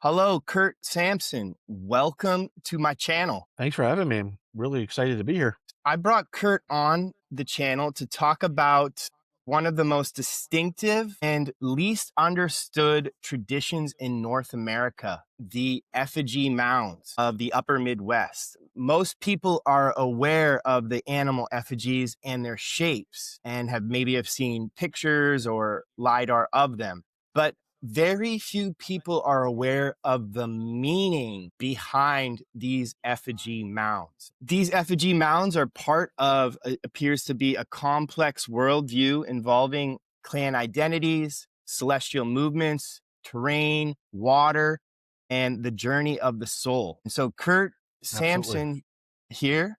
Hello, Kurt Sampson. Welcome to my channel. Thanks for having me. I'm really excited to be here. I brought Kurt on the channel to talk about one of the most distinctive and least understood traditions in North America, the effigy mounds of the upper Midwest. Most people are aware of the animal effigies and their shapes and have seen pictures or Lidar of them. But very few people are aware of the meaning behind these effigy mounds. These effigy mounds are part of appears to be a complex worldview involving clan identities, celestial movements, terrain, water, and the journey of the soul. And so Kurt Absolutely. Sampson here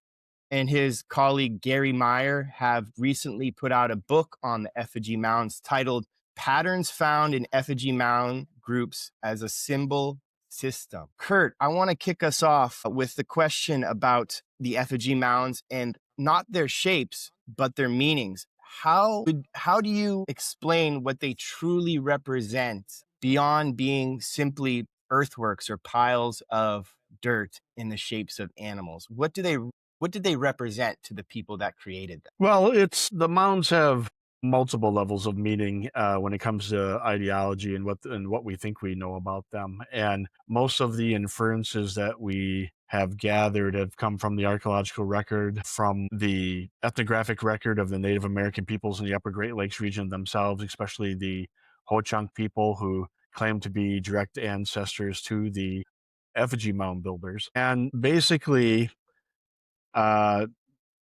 and his colleague Gary Meyer have recently put out a book on the effigy mounds titled Patterns Found in Effigy Mound Groups as a Symbol System. Kurt, I want to kick us off with the question about the effigy mounds and not their shapes, but their meanings. How do you explain what they truly represent beyond being simply earthworks or piles of dirt in the shapes of animals? What did they represent to the people that created them? Well, it's the mounds have multiple levels of meaning when it comes to ideology and what we think we know about them. And most of the inferences that we have gathered have come from the archaeological record, from the ethnographic record of the Native American peoples in the Upper Great Lakes region themselves, especially the Ho-Chunk people who claim to be direct ancestors to the effigy mound builders. And basically, uh,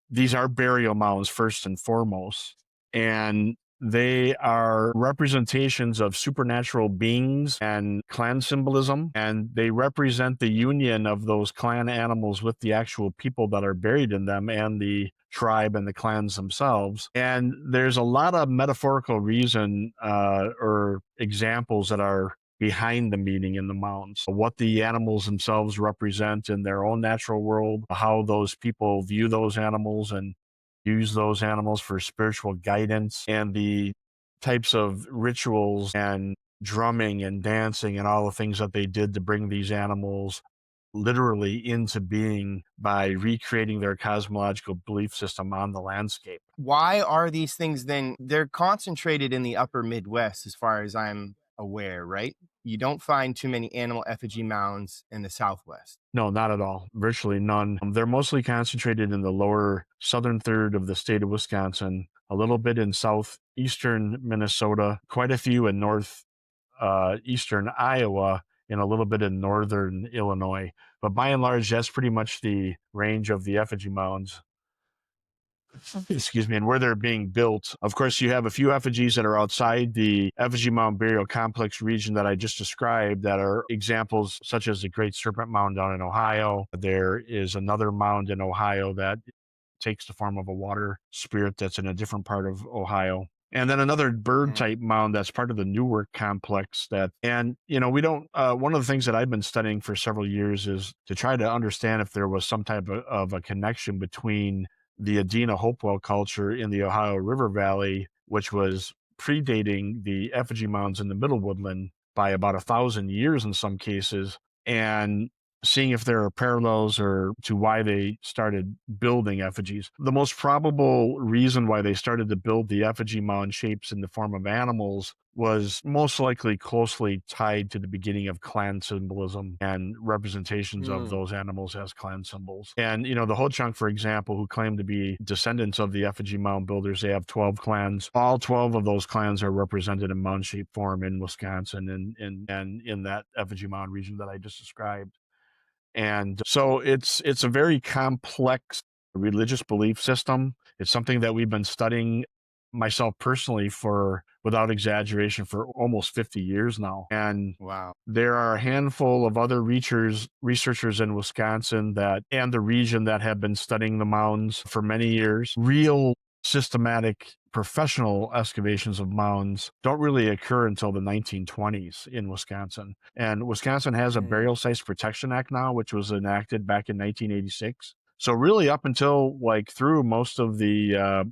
these are burial mounds first and foremost, and they are representations of supernatural beings and clan symbolism, and they represent the union of those clan animals with the actual people that are buried in them and the tribe and the clans themselves. And there's a lot of metaphorical reason or examples that are behind the meaning in the mounds, what the animals themselves represent in their own natural world, how those people view those animals and use those animals for spiritual guidance, and the types of rituals and drumming and dancing and all the things that they did to bring these animals literally into being by recreating their cosmological belief system on the landscape. Why are these things then they're concentrated in the upper Midwest as far as I'm aware, right? You don't find too many animal effigy mounds in the Southwest. No, not at all. Virtually none. They're mostly concentrated in the lower southern third of the state of Wisconsin, a little bit in southeastern Minnesota, quite a few in north eastern Iowa, and a little bit in northern Illinois. But by and large, that's pretty much the range of the effigy mounds. Excuse me, and where they're being built. Of course, you have a few effigies that are outside the effigy mound burial complex region that I just described that are examples, such as the Great Serpent Mound down in Ohio. There is another mound in Ohio that takes the form of a water spirit that's in a different part of Ohio. And then another bird Mhm. type mound that's part of the Newark complex we don't, one of the things that I've been studying for several years is to try to understand if there was some type of a connection between the Adena Hopewell culture in the Ohio River Valley, which was predating the effigy mounds in the Middle Woodland by about 1,000 years in some cases, and seeing if there are parallels or to why they started building effigies. The most probable reason why they started to build the effigy mound shapes in the form of animals was most likely closely tied to the beginning of clan symbolism and representations of Mm. those animals as clan symbols. And, the Ho-Chunk, for example, who claim to be descendants of the effigy mound builders, they have 12 clans. All 12 of those clans are represented in mound shaped form in Wisconsin and in that effigy mound region that I just described. And so it's a very complex religious belief system. It's something that we've been studying, myself personally, for, without exaggeration, for almost 50 years now. And Wow. there are a handful of other researchers in Wisconsin that and the region that have been studying the mounds for many years. Real systematic professional excavations of mounds don't really occur until the 1920s in Wisconsin. And Wisconsin has a Mm. Burial Sites Protection Act now, which was enacted back in 1986. So really, up until like through most of the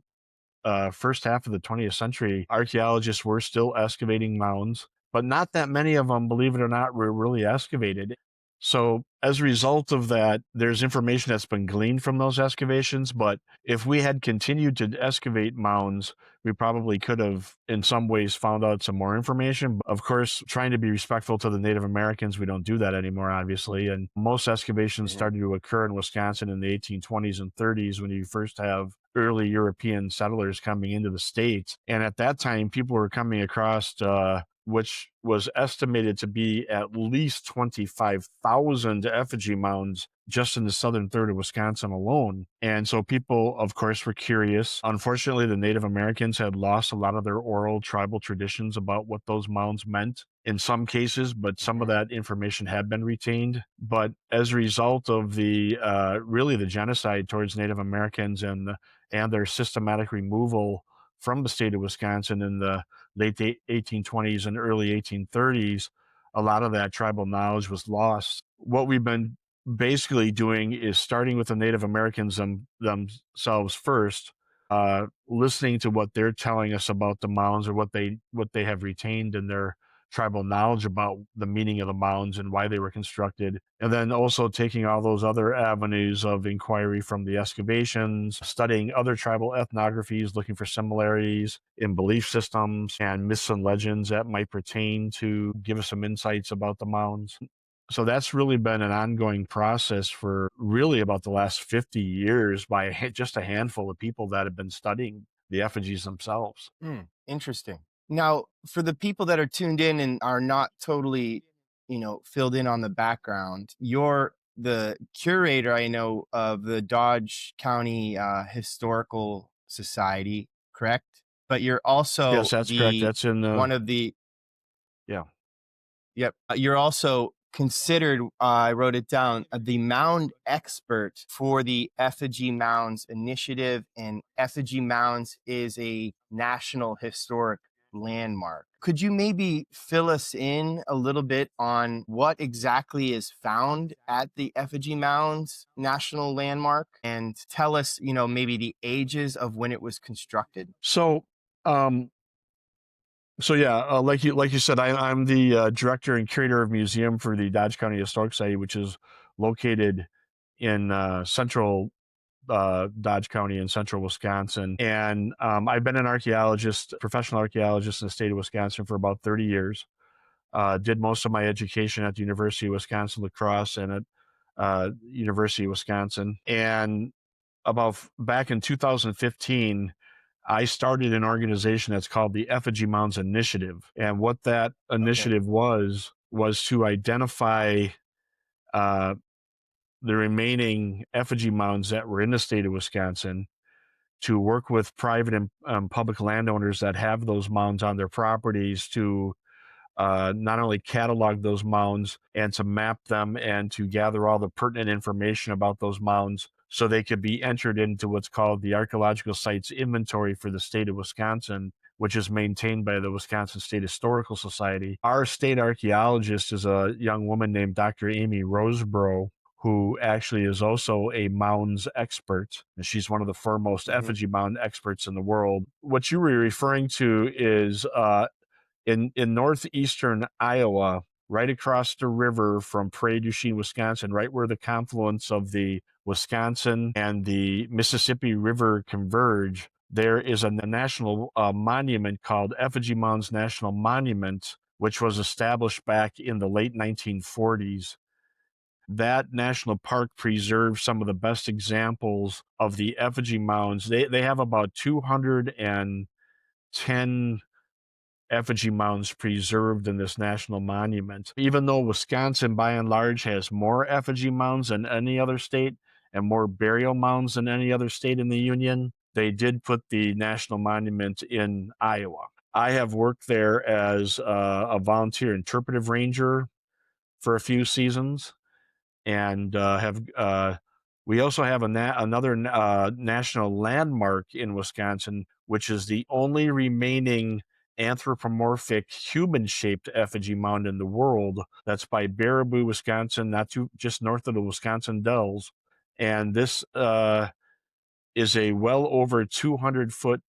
first half of the 20th century, archaeologists were still excavating mounds, but not that many of them, believe it or not, were really excavated. So as a result of that, there's information that's been gleaned from those excavations. But if we had continued to excavate mounds, we probably could have, in some ways, found out some more information. Of course, trying to be respectful to the Native Americans, we don't do that anymore, obviously. And most excavations Mhm. started to occur in Wisconsin in the 1820s and 30s when you first have early European settlers coming into the States. And at that time, people were coming across which was estimated to be at least 25,000 effigy mounds just in the southern third of Wisconsin alone. And so people, of course, were curious. Unfortunately, the Native Americans had lost a lot of their oral tribal traditions about what those mounds meant in some cases, but some of Mhm. that information had been retained. But as a result of the really the genocide towards Native Americans and their systematic removal from the state of Wisconsin in the late 1820s and early 1830s, a lot of that tribal knowledge was lost. What we've been basically doing is starting with the Native Americans themselves first, listening to what they're telling us about the mounds or what they have retained in their tribal knowledge about the meaning of the mounds and why they were constructed. And then also taking all those other avenues of inquiry from the excavations, studying other tribal ethnographies, looking for similarities in belief systems and myths and legends that might pertain to give us some insights about the mounds. So that's really been an ongoing process for really about the last 50 years by just a handful of people that have been studying the effigies themselves. Interesting. Now, for the people that are tuned in and are not totally, filled in on the background, you're the curator, I know, of the Dodge County Historical Society, correct? But you're also Yes, that's correct. the That's in one of the yeah. Yep. You're also considered, I wrote it down, the Mound expert for the Effigy Mounds initiative. And Effigy Mounds is a national historic landmark. Could you maybe fill us in a little bit on what exactly is found at the Effigy Mounds National Landmark and tell us, maybe the ages of when it was constructed? So, um, so yeah, like you said, I'm the director and curator of museum for the Dodge County Historic Society, which is located in central Dodge County in central Wisconsin. And I've been an archaeologist, professional archaeologist in the state of Wisconsin for about 30 years. Did most of my education at the University of Wisconsin La Crosse and at University of Wisconsin. And back in 2015, I started an organization that's called the Effigy Mounds Initiative. And what that Okay. initiative was to identify uh, the remaining effigy mounds that were in the state of Wisconsin, to work with private and public landowners that have those mounds on their properties to not only catalog those mounds and to map them and to gather all the pertinent information about those mounds so they could be entered into what's called the Archaeological Sites Inventory for the state of Wisconsin, which is maintained by the Wisconsin State Historical Society. Our state archaeologist is a young woman named Dr. Amy Roseborough, who actually is also a mounds expert. And she's one of the foremost Hmm. effigy mound experts in the world. What you were referring to is in northeastern Iowa, right across the river from Prairie du Chien, Wisconsin, right where the confluence of the Wisconsin and the Mississippi River converge, there is a national monument called Effigy Mounds National Monument, which was established back in the late 1940s. That national park preserves some of the best examples of the effigy mounds. They have about 210 effigy mounds preserved in this national monument. Even though Wisconsin, by and large, has more effigy mounds than any other state and more burial mounds than any other state in the Union, they did put the national monument in Iowa. I have worked there as a volunteer interpretive ranger for a few seasons, and have we also have another national landmark in Wisconsin, which is the only remaining anthropomorphic human-shaped effigy mound in the world. That's by Baraboo, Wisconsin, not too just north of the Wisconsin Dells, and this is a well over 200-foot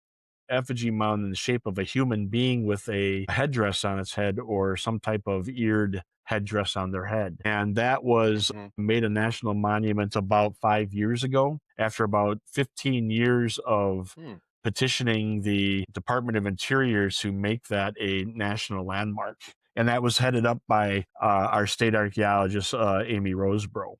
effigy mound in the shape of a human being with a headdress on its head or some type of eared headdress on their head. And that was Hmm. made a national monument about 5 years ago after about 15 years of Hmm. petitioning the Department of Interior to make that a national landmark. And that was headed up by our state archaeologist, Amy Roseborough.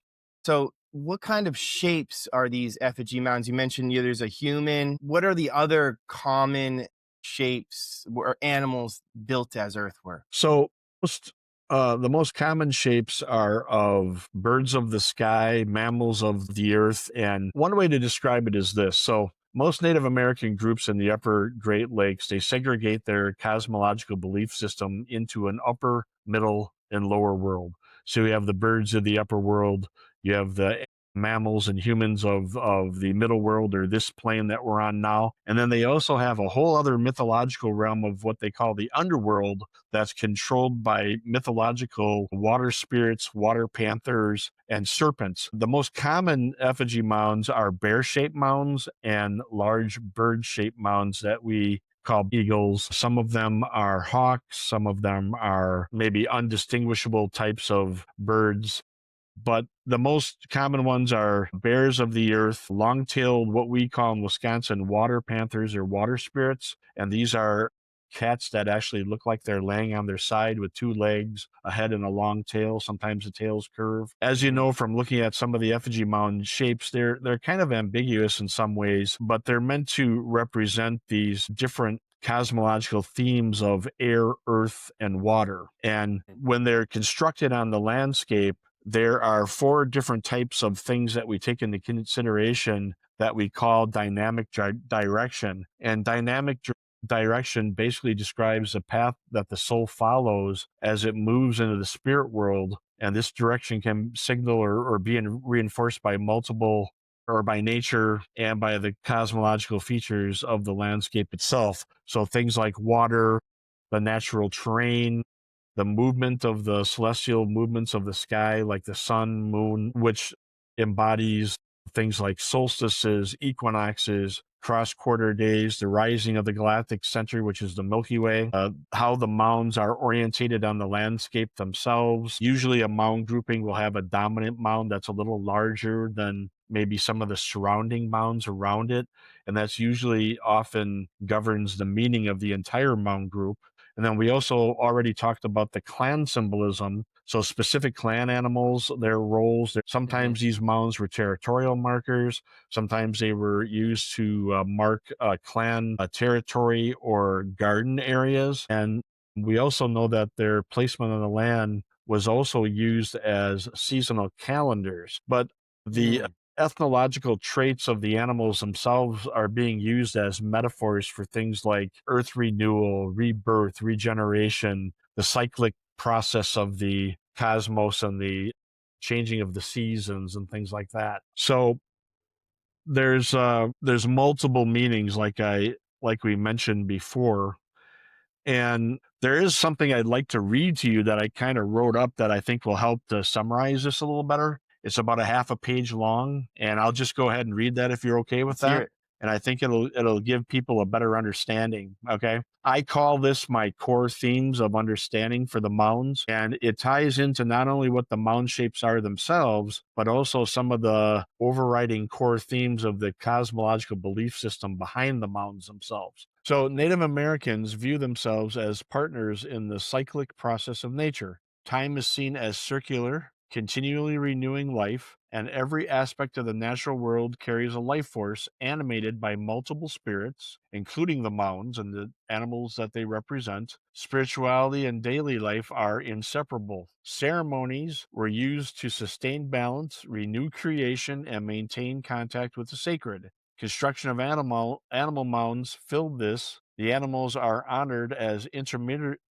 So, what kind of shapes are these effigy mounds? You mentioned, yeah, there's a human. What are the other common shapes or animals built as earthwork? So most the most common shapes are of birds of the sky, mammals of the earth, and one way to describe it is this. So most Native American groups in the upper Great Lakes, they segregate their cosmological belief system into an upper, middle, and lower world. So you have the birds of the upper world, you have the mammals and humans of the middle world, or this plane that we're on now. And then they also have a whole other mythological realm of what they call the underworld, that's controlled by mythological water spirits, water panthers, and serpents. The most common effigy mounds are bear shaped mounds and large bird shaped mounds that we call eagles. Some of them are hawks, some of them are maybe undistinguishable types of birds. But the most common ones are bears of the earth, long-tailed, what we call in Wisconsin, water panthers or water spirits. And these are cats that actually look like they're laying on their side with two legs, a head and a long tail. Sometimes the tails curve. As you Hmm. know from looking at some of the effigy mound shapes, they're kind of ambiguous in some ways, but they're meant to represent these different cosmological themes of air, earth, and water. And when they're constructed on the landscape, there are four different types of things that we take into consideration that we call dynamic direction. And direction basically describes the path that the soul follows as it moves into the spirit world. And this direction can signal or be reinforced by multiple or by nature and by the cosmological features of the landscape itself. So things like water, the natural terrain, the movement of the celestial movements of the sky, like the sun, moon, which embodies things like solstices, equinoxes, cross quarter days, the rising of the galactic center, which is the Milky Way, how the mounds are orientated on the landscape themselves. Usually, a mound grouping will have a dominant mound that's a little larger than maybe some of the surrounding mounds around it. And that's usually often governs the meaning of the entire mound group. And then we also already talked about the clan symbolism. So specific clan animals, their roles. Hmm. Sometimes these mounds were territorial markers. Sometimes they were used to mark clan territory or garden areas. And we also know that their placement on the land was also used as seasonal calendars. But the Hmm. ethnological traits of the animals themselves are being used as metaphors for things like earth renewal, rebirth, regeneration, the cyclic process of the cosmos and the changing of the seasons and things like that. So there's multiple meanings like we mentioned before. And there is something I'd like to read to you that I kind of wrote up that I think will help to summarize this a little better. It's about a half a page long, and I'll just go ahead and read that if you're okay with Let's hear that. it. And I think it'll give people a better understanding. Okay. I call this my core themes of understanding for the mounds. And it ties into not only what the mound shapes are themselves, but also some of the overriding core themes of the cosmological belief system behind the mounds themselves. So, Native Americans view themselves as partners in the cyclic process of nature. Time is seen as circular, continually renewing life, and every aspect of the natural world carries a life force animated by multiple spirits, including the mounds and the animals that they represent. Spirituality and daily life are inseparable. Ceremonies were used to sustain balance, renew creation, and maintain contact with the sacred. Construction of animal mounds filled this. The animals are honored as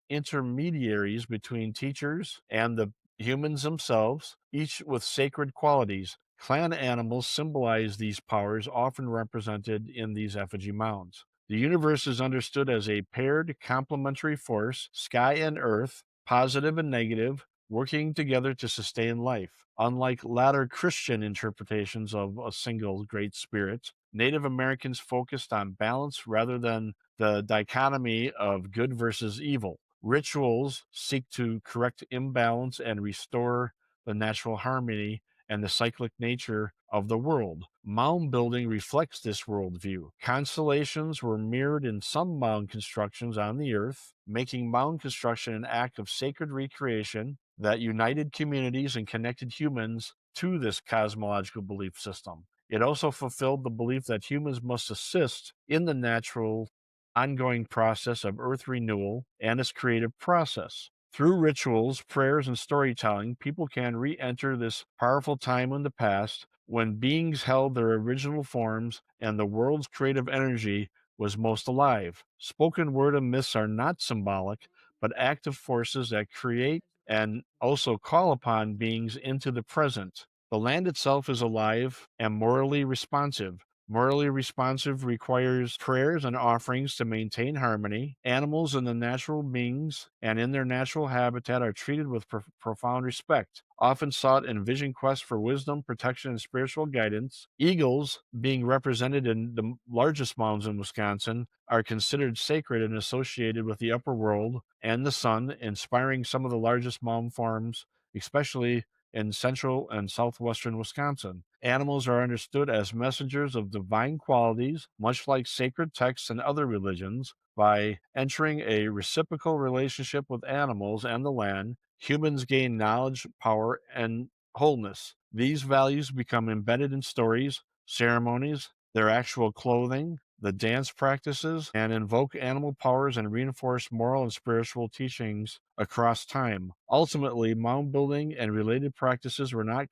intermediaries between teachers and the humans themselves, each with sacred qualities. Clan animals symbolize these powers, often represented in these effigy mounds. The universe is understood as a paired complementary force, sky and earth, positive and negative, working together to sustain life. Unlike latter Christian interpretations of a single great spirit, Native Americans focused on balance rather than the dichotomy of good versus evil. Rituals seek to correct imbalance and restore the natural harmony and the cyclic nature of the world. Mound building reflects this worldview. Constellations were mirrored in some mound constructions on the earth, making mound construction an act of sacred recreation that united communities and connected humans to this cosmological belief system. It also fulfilled the belief that humans must assist in the natural, ongoing process of Earth renewal and its creative process. Through rituals, prayers, and storytelling, people can re enter this powerful time in the past when beings held their original forms and the world's creative energy was most alive. Spoken word and myths are not symbolic, but active forces that create and also call upon beings into the present. The land itself is alive and morally responsive. Morally responsive requires prayers and offerings to maintain harmony. Animals and the natural beings and in their natural habitat are treated with profound respect, often sought in vision quest for wisdom, protection, and spiritual guidance. Eagles, being represented in the largest mounds in Wisconsin, are considered sacred and associated with the upper world and the sun, inspiring some of the largest mound forms, especially in central and southwestern Wisconsin. Animals are understood as messengers of divine qualities, much like sacred texts and other religions. By entering a reciprocal relationship with animals and the land, humans gain knowledge, power, and wholeness. These values become embedded in stories, ceremonies, their actual clothing, the dance practices, and invoke animal powers and reinforce moral and spiritual teachings across time. Ultimately, mound building and related practices were not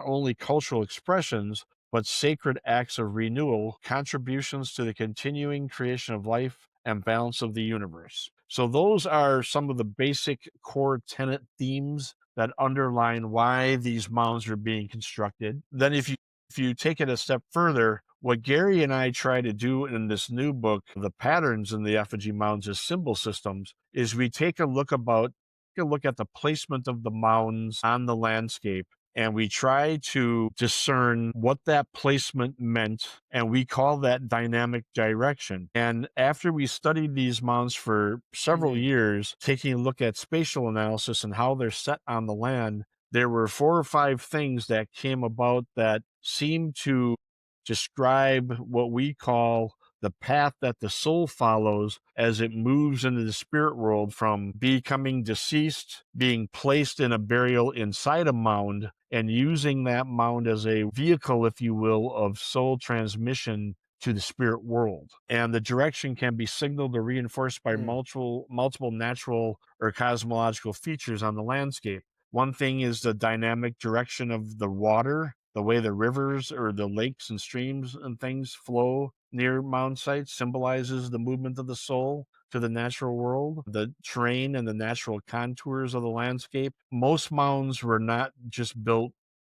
only cultural expressions, but sacred acts of renewal, contributions to the continuing creation of life and balance of the universe. So, those are some of the basic core tenet themes that underline why these mounds are being constructed. Then, if you take it a step further, what Gary and I try to do in this new book, The Patterns in the Effigy Mounds as Symbol Systems, is we take a look at the placement of the mounds on the landscape, and we try to discern what that placement meant, and we call that dynamic direction. And after we studied these mounds for several years, taking a look at spatial analysis and how they're set on the land, there were 4 or 5 things that came about that seemed to describe what we call the path that the soul follows as it moves into the spirit world, from becoming deceased, being placed in a burial inside a mound, and using that mound as a vehicle, if you will, of soul transmission to the spirit world. And the direction can be signaled or reinforced by multiple natural or cosmological features on the landscape. One thing is the dynamic direction of the water, the way the rivers or the lakes and streams and things flow near mound sites symbolizes the movement of the soul to the natural world. The terrain and the natural contours of the landscape. Most mounds were not just built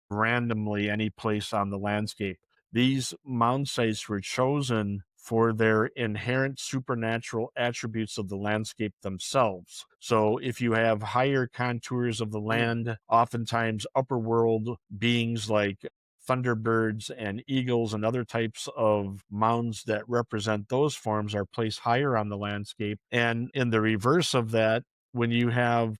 randomly any place on the landscape. These mound sites were chosen for their inherent supernatural attributes of the landscape themselves. So if you have higher contours of the land, oftentimes upper world beings like thunderbirds and eagles and other types of mounds that represent those forms are placed higher on the landscape. And in the reverse of that, when you have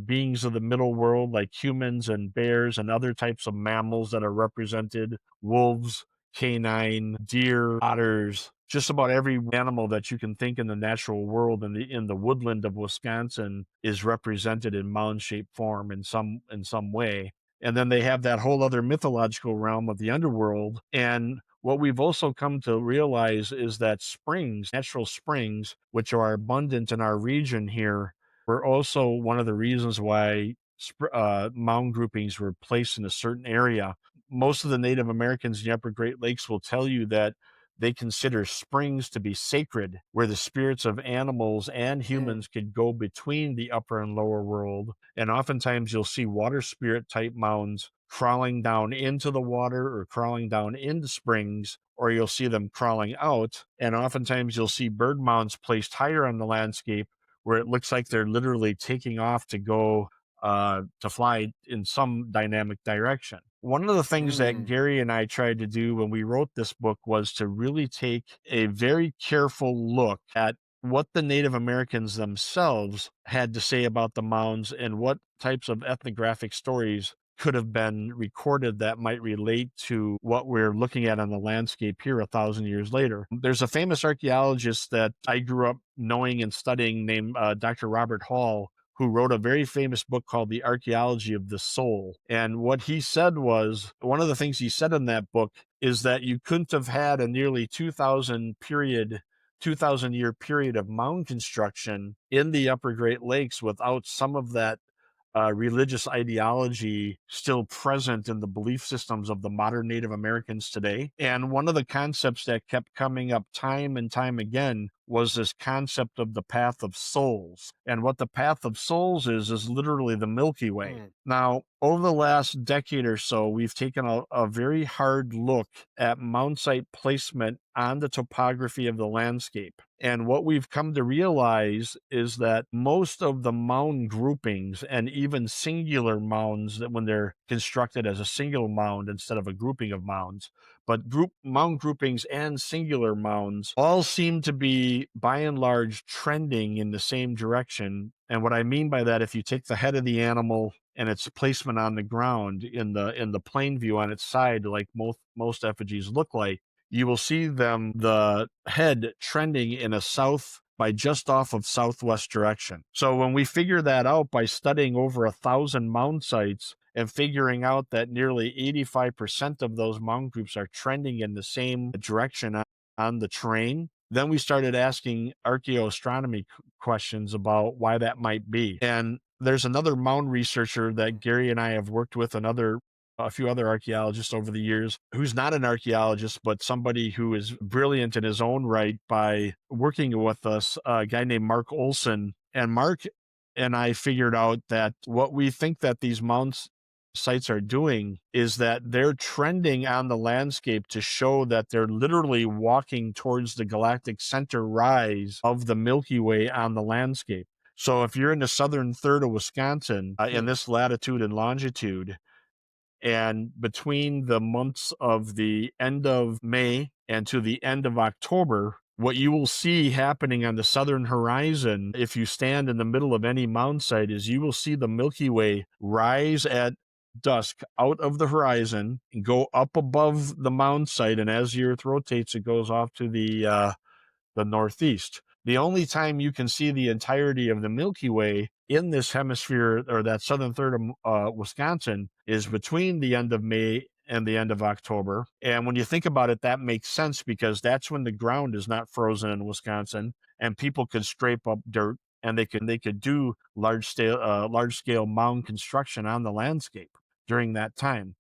beings of the middle world like humans and bears and other types of mammals that are represented, wolves, canine, deer, otters, just about every animal that you can think in the natural world in the woodland of Wisconsin is represented in mound shaped form in some way. And then they have that whole other mythological realm of the underworld. And what we've also come to realize is that springs, natural springs, which are abundant in our region here, were also one of the reasons why mound groupings were placed in a certain area. Most of the Native Americans in the Upper Great Lakes will tell you that they consider springs to be sacred, where the spirits of animals and humans could go between the upper and lower world. And oftentimes you'll see water spirit type mounds crawling down into the water or crawling down into springs, or you'll see them crawling out. And oftentimes you'll see bird mounds placed higher on the landscape, where it looks like they're literally taking off to go to fly in some dynamic direction. One of the things that Mm, Gary and I tried to do when we wrote this book was to really take a very careful look at what the Native Americans themselves had to say about the mounds and what types of ethnographic stories could have been recorded that might relate to what we're looking at on the landscape here 1,000 years later. There's a famous archaeologist that I grew up knowing and studying named Dr. Robert Hall, who wrote a very famous book called The Archaeology of the Soul. And what he said was, one of the things he said in that book is that you couldn't have had a nearly 2,000 year period of mound construction in the upper Great Lakes without some of that religious ideology still present in the belief systems of the modern Native Americans today. And one of the concepts that kept coming up time and time again was this concept of the path of souls. And what the path of souls is literally the Milky Way. mm, Now, over the last decade or so, we've taken a very hard look at mound site placement on the topography of the landscape. And what we've come to realize is that most of the mound groupings and even singular mounds, that when they're constructed as a single mound instead of a grouping of mounds, but mound groupings and singular mounds all seem to be by and large trending in the same direction. And what I mean by that, if you take the head of the animal and its placement on the ground in the plane view on its side, like most effigies look like, you will see the head trending in a south by just off of southwest direction. So when we figure that out by studying over 1,000 mound sites and figuring out that nearly 85% of those mound groups are trending in the same direction on the terrain, then we started asking archaeoastronomy questions about why that might be. And there's another mound researcher that Gary and I have worked with, a few other archaeologists over the years, who's not an archaeologist, but somebody who is brilliant in his own right by working with us, a guy named Mark Olson. And Mark and I figured out that what we think that these mound sites are doing is that they're trending on the landscape to show that they're literally walking towards the galactic center rise of the Milky Way on the landscape. So if you're in the southern third of Wisconsin, in hmm. this latitude and longitude, and between the months of the end of May and to the end of October, what you will see happening on the southern horizon, if you stand in the middle of any mound site, is you will see the Milky Way rise at dusk out of the horizon and go up above the mound site. And as the Earth rotates, it goes off to the northeast. The only time you can see the entirety of the Milky Way in this hemisphere, or that southern third of Wisconsin, is between the end of May and the end of October. And when you think about it, that makes sense because that's when the ground is not frozen in Wisconsin and people could scrape up dirt and they could do large scale mound construction on the landscape during that time.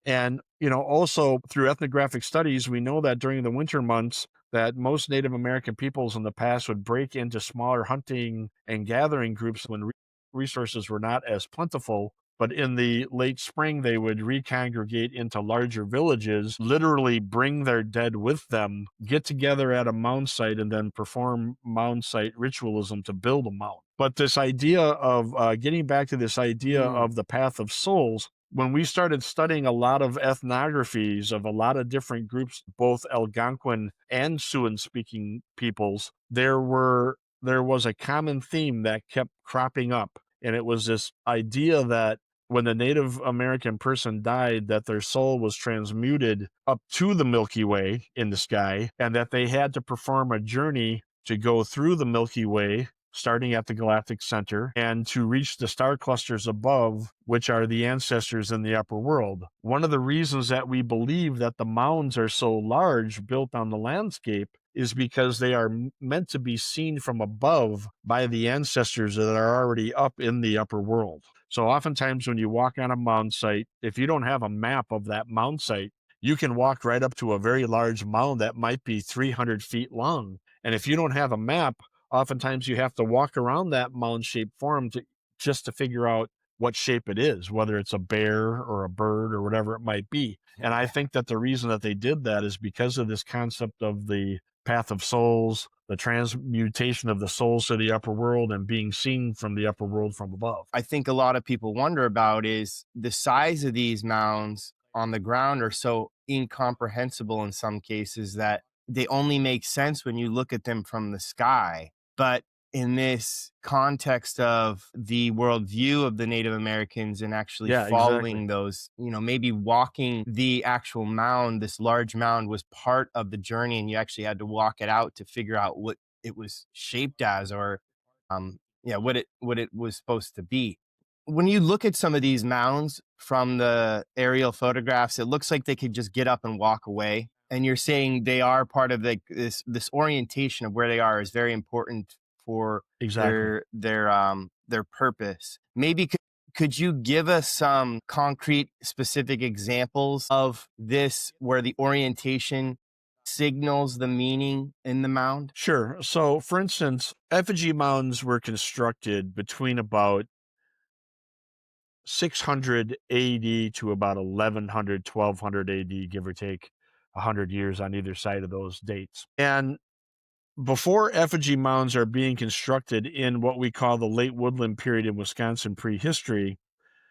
And, also through ethnographic studies, we know that during the winter months, that most Native American peoples in the past would break into smaller hunting and gathering groups when resources were not as plentiful. But in the late spring, they would recongregate into larger villages, literally bring their dead with them, get together at a mound site, and then perform mound site ritualism to build a mound. But this idea of getting back to this idea Mm, of the path of souls, when we started studying a lot of ethnographies of a lot of different groups, both Algonquin and Siouan speaking peoples, there was a common theme that kept cropping up. And it was this idea that when the Native American person died, that their soul was transmuted up to the Milky Way in the sky, and that they had to perform a journey to go through the Milky Way starting at the galactic center, and to reach the star clusters above, which are the ancestors in the upper world. One of the reasons that we believe that the mounds are so large built on the landscape is because they are meant to be seen from above by the ancestors that are already up in the upper world. So oftentimes when you walk on a mound site, if you don't have a map of that mound site, you can walk right up to a very large mound that might be 300 feet long. And if you don't have a map, oftentimes you have to walk around that mound-shaped form just to figure out what shape it is, whether it's a bear or a bird or whatever it might be. And I think that the reason that they did that is because of this concept of the path of souls, the transmutation of the souls to the upper world and being seen from the upper world from above. I think a lot of people wonder about is the size of these mounds on the ground are so incomprehensible in some cases that they only make sense when you look at them from the sky. But in this context of the worldview of the Native Americans and actually Yeah, exactly. following those, maybe walking the actual mound, this large mound was part of the journey, and you actually had to walk it out to figure out what it was shaped as, or yeah, what it was supposed to be. When you look at some of these mounds from the aerial photographs, it looks like they could just get up and walk away. And you're saying they are part of this orientation of where they are is very important for Exactly. their purpose. Maybe could you give us some concrete specific examples of this where the orientation signals the meaning in the mound? Sure. So, for instance, effigy mounds were constructed between about 600 AD to about 1100, 1200 AD, give or take 100 years on either side of those dates. And before effigy mounds are being constructed in what we call the late woodland period in Wisconsin prehistory,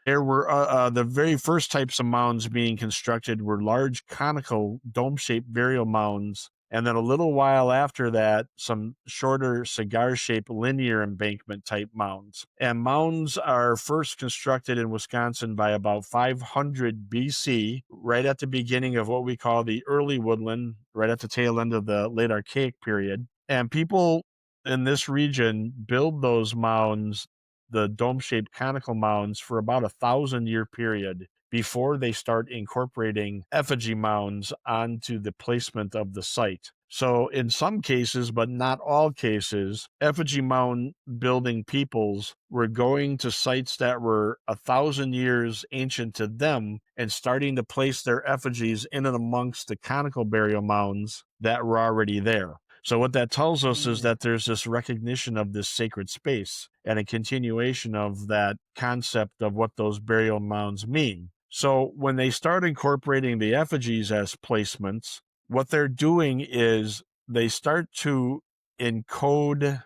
there were the very first types of mounds being constructed were large conical dome-shaped burial mounds, and then a little while after that, some shorter cigar-shaped linear embankment type mounds. And mounds are first constructed in Wisconsin by about 500 BC, right at the beginning of what we call the early woodland, right at the tail end of the late Archaic period. And people in this region build those mounds, the dome-shaped conical mounds, for about 1,000-year period before they start incorporating effigy mounds onto the placement of the site. So in some cases, but not all cases, effigy mound building peoples were going to sites that were 1,000 years ancient to them and starting to place their effigies in and amongst the conical burial mounds that were already there. So what that tells us is Mm. that there's this recognition of this sacred space and a continuation of that concept of what those burial mounds mean. So when they start incorporating the effigies as placements, what they're doing is they start to encode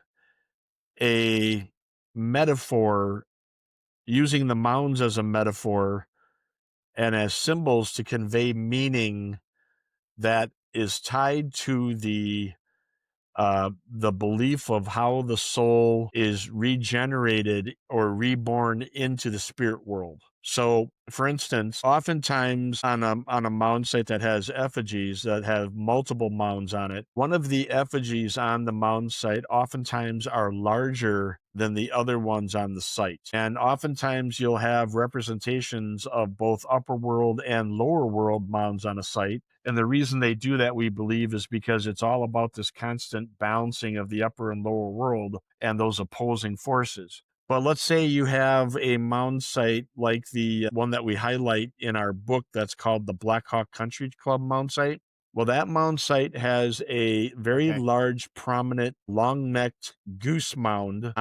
a metaphor, using the mounds as a metaphor and as symbols to convey meaning that is tied to the belief of how the soul is regenerated or reborn into the spirit world. So, for instance, oftentimes on a mound site that has effigies that have multiple mounds on it, one of the effigies on the mound site oftentimes are larger than the other ones on the site. And oftentimes you'll have representations of both upper world and lower world mounds on a site. And the reason they do that, we believe, is because it's all about this constant balancing of the upper and lower world and those opposing forces. But let's say you have a mound site like the one that we highlight in our book that's called the Black Hawk Country Club mound site. Well, that mound site has a very Okay. large, prominent, long-necked goose mound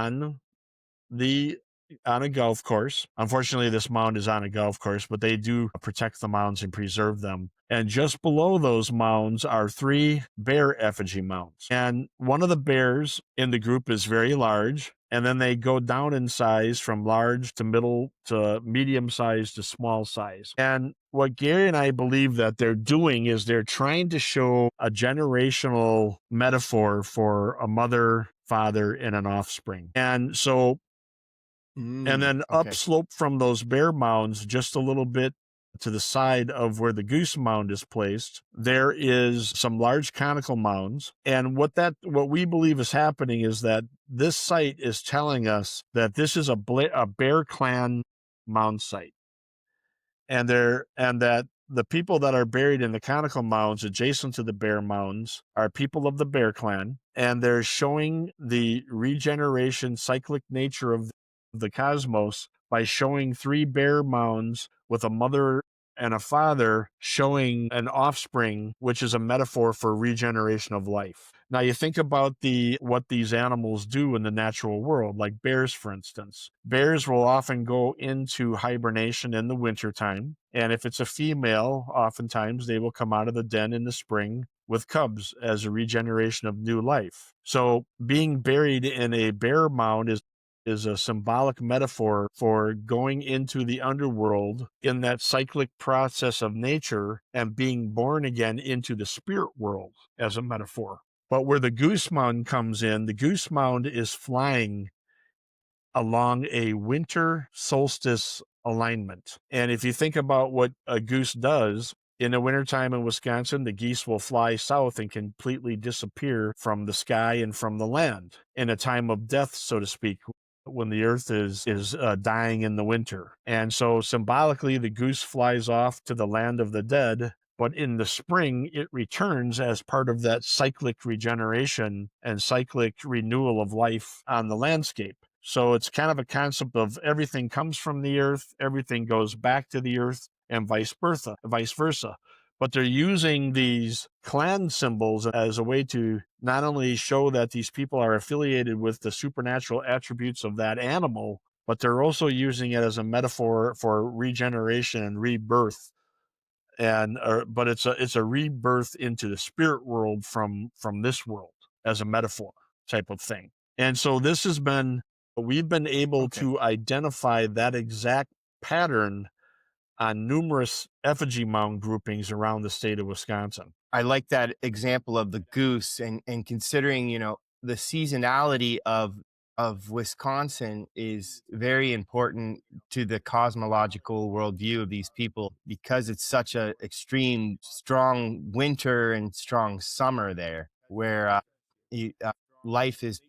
the on a golf course. Unfortunately, this mound is on a golf course, but they do protect the mounds and preserve them. And just below those mounds are 3 bear effigy mounds. And one of the bears in the group is very large. And then they go down in size from large to middle to medium size to small size. And what Gary and I believe that they're doing is they're trying to show a generational metaphor for a mother, father, and an offspring. And so and then Okay. upslope from those bear mounds, just a little bit to the side of where the goose mound is placed, there is some large conical mounds. And what we believe is happening is that this site is telling us that this is a bear clan mound site, and that the people that are buried in the conical mounds adjacent to the bear mounds are people of the bear clan, and they're showing the regeneration cyclic nature of the cosmos by showing 3 bear mounds with a mother and a father showing an offspring, which is a metaphor for regeneration of life. Now you think about what these animals do in the natural world, like bears, for instance. Bears will often go into hibernation in the wintertime. And if it's a female, oftentimes they will come out of the den in the spring with cubs as a regeneration of new life. So being buried in a bear mound is is a symbolic metaphor for going into the underworld in that cyclic process of nature and being born again into the spirit world as a metaphor. But where the goose mound comes in, the goose mound is flying along a winter solstice alignment. And if you think about what a goose does, in the wintertime in Wisconsin, the geese will fly south and completely disappear from the sky and from the land in a time of death, so to speak, when the earth is dying in the winter. And so symbolically, the goose flies off to the land of the dead, but in the spring, it returns as part of that cyclic regeneration and cyclic renewal of life on the landscape. So it's kind of a concept of everything comes from the earth, everything goes back to the earth, and vice versa. But they're using these clan symbols as a way to not only show that these people are affiliated with the supernatural attributes of that animal, but they're also using it as a metaphor for regeneration and rebirth. And but it's a rebirth into the spirit world from this world as a metaphor type of thing. And so we've been able Okay. to identify that exact pattern on numerous effigy mound groupings around the state of Wisconsin. I like that example of the goose, and considering, the seasonality of Wisconsin is very important to the cosmological worldview of these people, because it's such a extreme strong winter and strong summer there, where you, life is,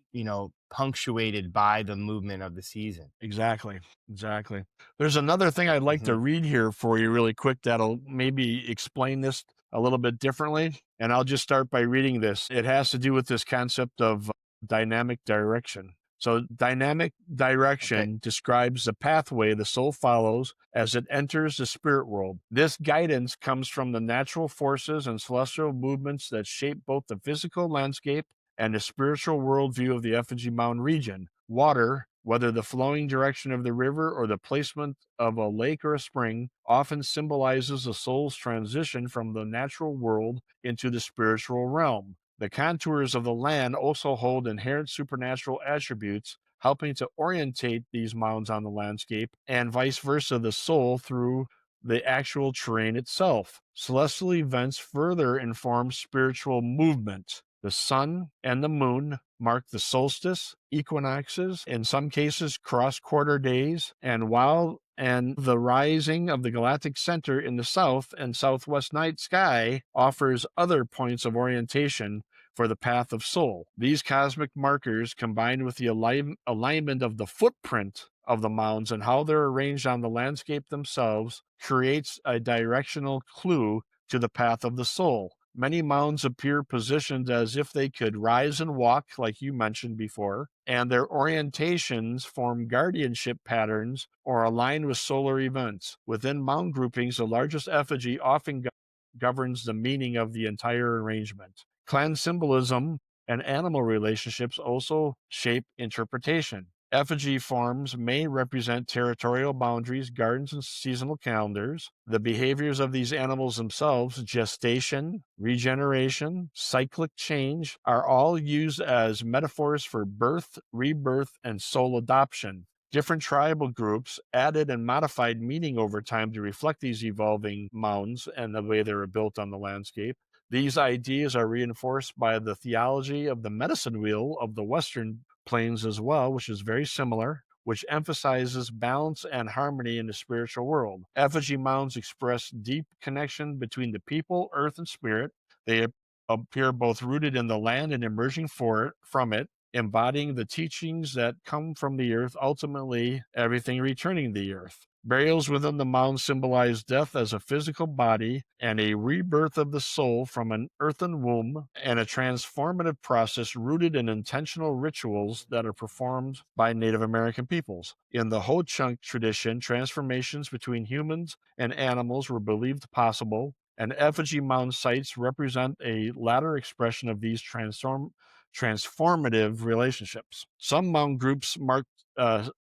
punctuated by the movement of the season. Exactly. Exactly. There's another thing I'd like to Hmm. read here for you really quick that'll maybe explain this a little bit differently. And I'll just start by reading this. It has to do with this concept of dynamic direction. So, dynamic Okay. direction describes the pathway the soul follows as it enters the spirit world. This guidance comes from the natural forces and celestial movements that shape both the physical landscape and the spiritual worldview of the Effigy Mound region. Water, whether the flowing direction of the river or the placement of a lake or a spring, often symbolizes the soul's transition from the natural world into the spiritual realm. The contours of the land also hold inherent supernatural attributes, helping to orientate these mounds on the landscape, and vice versa, the soul through the actual terrain itself. Celestial events further inform spiritual movement. The sun and the moon mark the solstice, equinoxes, in some cases cross-quarter days, and the rising of the galactic center in the south and southwest night sky offers other points of orientation for the path of soul. These cosmic markers, combined with the alignment of the footprint of the mounds and how they're arranged on the landscape themselves, creates a directional clue to the path of the soul. Many mounds appear positioned as if they could rise and walk, like you mentioned before, and their orientations form guardianship patterns or align with solar events. Within mound groupings, the largest effigy often governs the meaning of the entire arrangement. Clan symbolism and animal relationships also shape interpretation. Effigy forms may represent territorial boundaries, gardens, and seasonal calendars. The behaviors of these animals themselves, gestation, regeneration, cyclic change, are all used as metaphors for birth, rebirth, and soul adoption. Different tribal groups added and modified meaning over time to reflect these evolving mounds and the way they were built on the landscape. These ideas are reinforced by the theology of the medicine wheel of the Western plains as well, which is very similar, which emphasizes balance and harmony in the spiritual world. Effigy mounds express deep connection between the people, earth, and spirit. They appear both rooted in the land and emerging from it, embodying the teachings that come from the earth, ultimately everything returning to the earth. Burials within the mound symbolize death as a physical body and a rebirth of the soul from an earthen womb, and a transformative process rooted in intentional rituals that are performed by Native American peoples. In the Ho Chunk tradition, transformations between humans and animals were believed possible, and effigy mound sites represent a latter expression of these transformative relationships. Some mound groups mark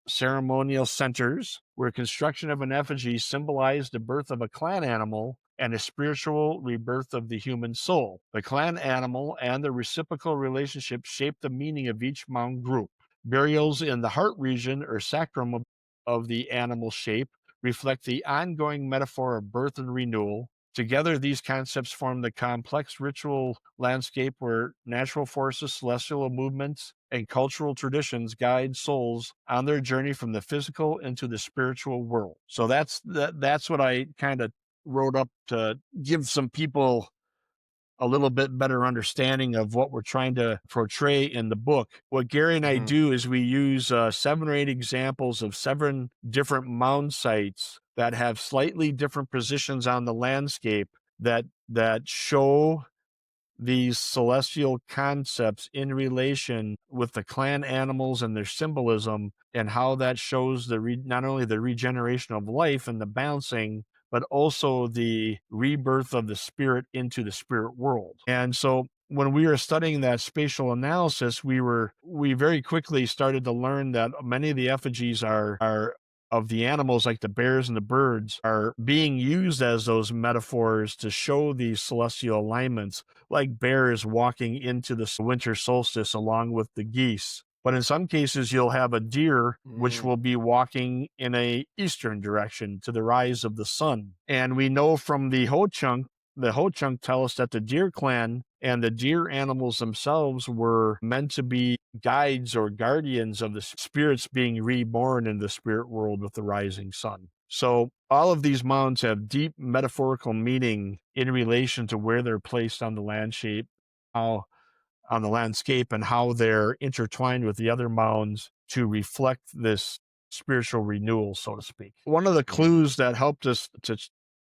ceremonial centers where construction of an effigy symbolized the birth of a clan animal and a spiritual rebirth of the human soul. The clan animal and the reciprocal relationship shape the meaning of each mound group. Burials in the heart region or sacrum of the animal shape reflect the ongoing metaphor of birth and renewal. Together, these concepts form the complex ritual landscape where natural forces, celestial movements, and cultural traditions guide souls on their journey from the physical into the spiritual world. So that's what I kind of wrote up to give some people a little bit better understanding of what we're trying to portray in the book. What Gary and I Mhm. do is we use 7 or 8 examples of 7 different mound sites that have slightly different positions on the landscape that show these celestial concepts in relation with the clan animals and their symbolism, and how that shows not only the regeneration of life and the balancing, but also the rebirth of the spirit into the spirit world. And so when we were studying that spatial analysis, we very quickly started to learn that many of the effigies are of the animals, like the bears and the birds, are being used as those metaphors to show these celestial alignments, like bears walking into the winter solstice along with the geese. But in some cases, you'll have a deer which Mm. will be walking in a eastern direction to the rise of the sun. And we know from the Ho Chunk tell us that the deer clan and the deer animals themselves were meant to be guides or guardians of the spirits being reborn in the spirit world with the rising sun. So all of these mounds have deep metaphorical meaning in relation to where they're placed on the landscape, how on the landscape, and how they're intertwined with the other mounds to reflect this spiritual renewal, so to speak. One of the Mhm. clues that helped us to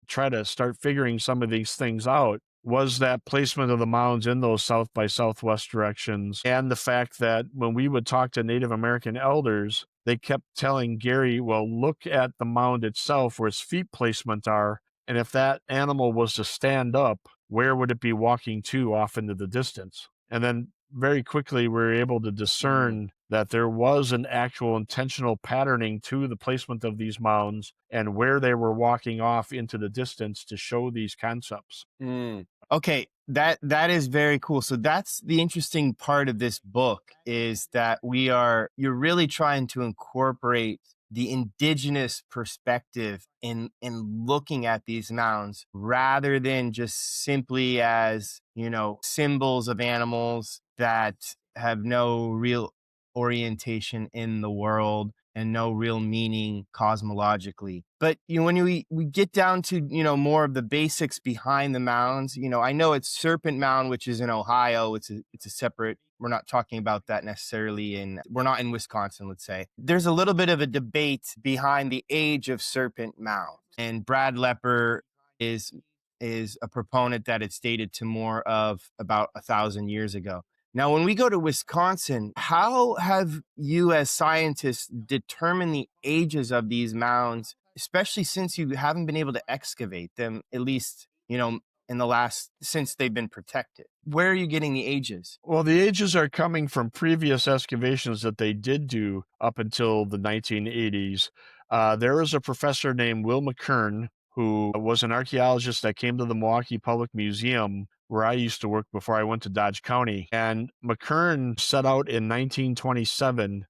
try to start figuring some of these things out was that placement of the mounds in those south by southwest directions, and the fact that when we would talk to Native American elders, they kept telling Gary, well, look at the mound itself where its feet placement are, and if that animal was to stand up, where would it be walking to off into the distance? And then very quickly, we were able to Mm. discern that there was an actual intentional patterning to the placement of these mounds and where they were walking off into the distance to show these concepts. Mm. Okay, that is very cool. So that's the interesting part of this book, is that you're really trying to incorporate the indigenous perspective in looking at these mounds, rather than just simply as, symbols of animals that have no real orientation in the world and no real meaning cosmologically. But when we get down to more of the basics behind the mounds, I know it's Serpent Mound, which is in Ohio. It's a separate. We're not talking about that necessarily we're not in Wisconsin, let's say. There's a little bit of a debate behind the age of Serpent Mound, and Brad Lepper is is a proponent that it's dated to more of about 1,000 years ago. Now, when we go to Wisconsin, how have you as scientists determined the ages of these mounds, especially since you haven't been able to excavate them, at least, in the last, since they've been protected? Where are you getting the ages? Well, the ages are coming from previous excavations that they did do up until the 1980s. There was a professor named Will McKern who was an archaeologist that came to the Milwaukee Public Museum where I used to work before I went to Dodge County. And McKern set out in 1927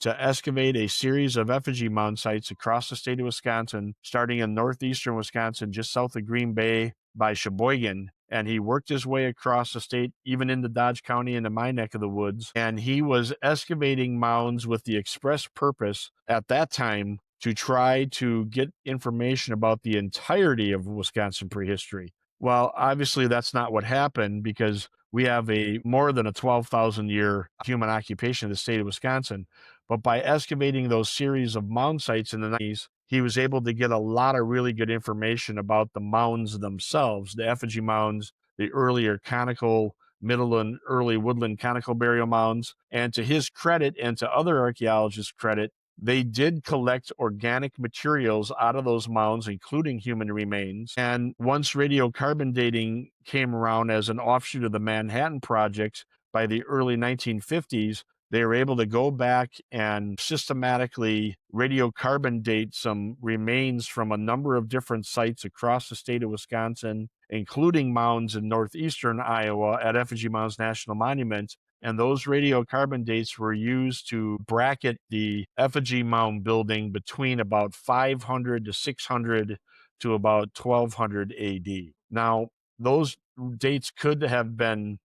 to excavate a series of effigy mound sites across the state of Wisconsin, starting in northeastern Wisconsin, just south of Green Bay by Sheboygan. And he worked his way across the state, even into Dodge County, into my neck of the woods. And he was excavating mounds with the express purpose at that time to try to get information about the entirety of Wisconsin prehistory. Well, obviously, that's not what happened, because we have a more than a 12,000 year human occupation of the state of Wisconsin. But by excavating those series of mound sites in the 90s, he was able to get a lot of really good information about the mounds themselves, the effigy mounds, the earlier conical, middle and early woodland conical burial mounds. And to his credit, and to other archaeologists' credit, they did collect organic materials out of those mounds, including human remains. And once radiocarbon dating came around as an offshoot of the Manhattan Project by the early 1950s, they were able to go back and systematically radiocarbon date some remains from a number of different sites across the state of Wisconsin, including mounds in northeastern Iowa at Effigy Mounds National Monument. And those radiocarbon dates were used to bracket the effigy mound building between about 500 to 600 to about 1200 AD. Now, those dates could have been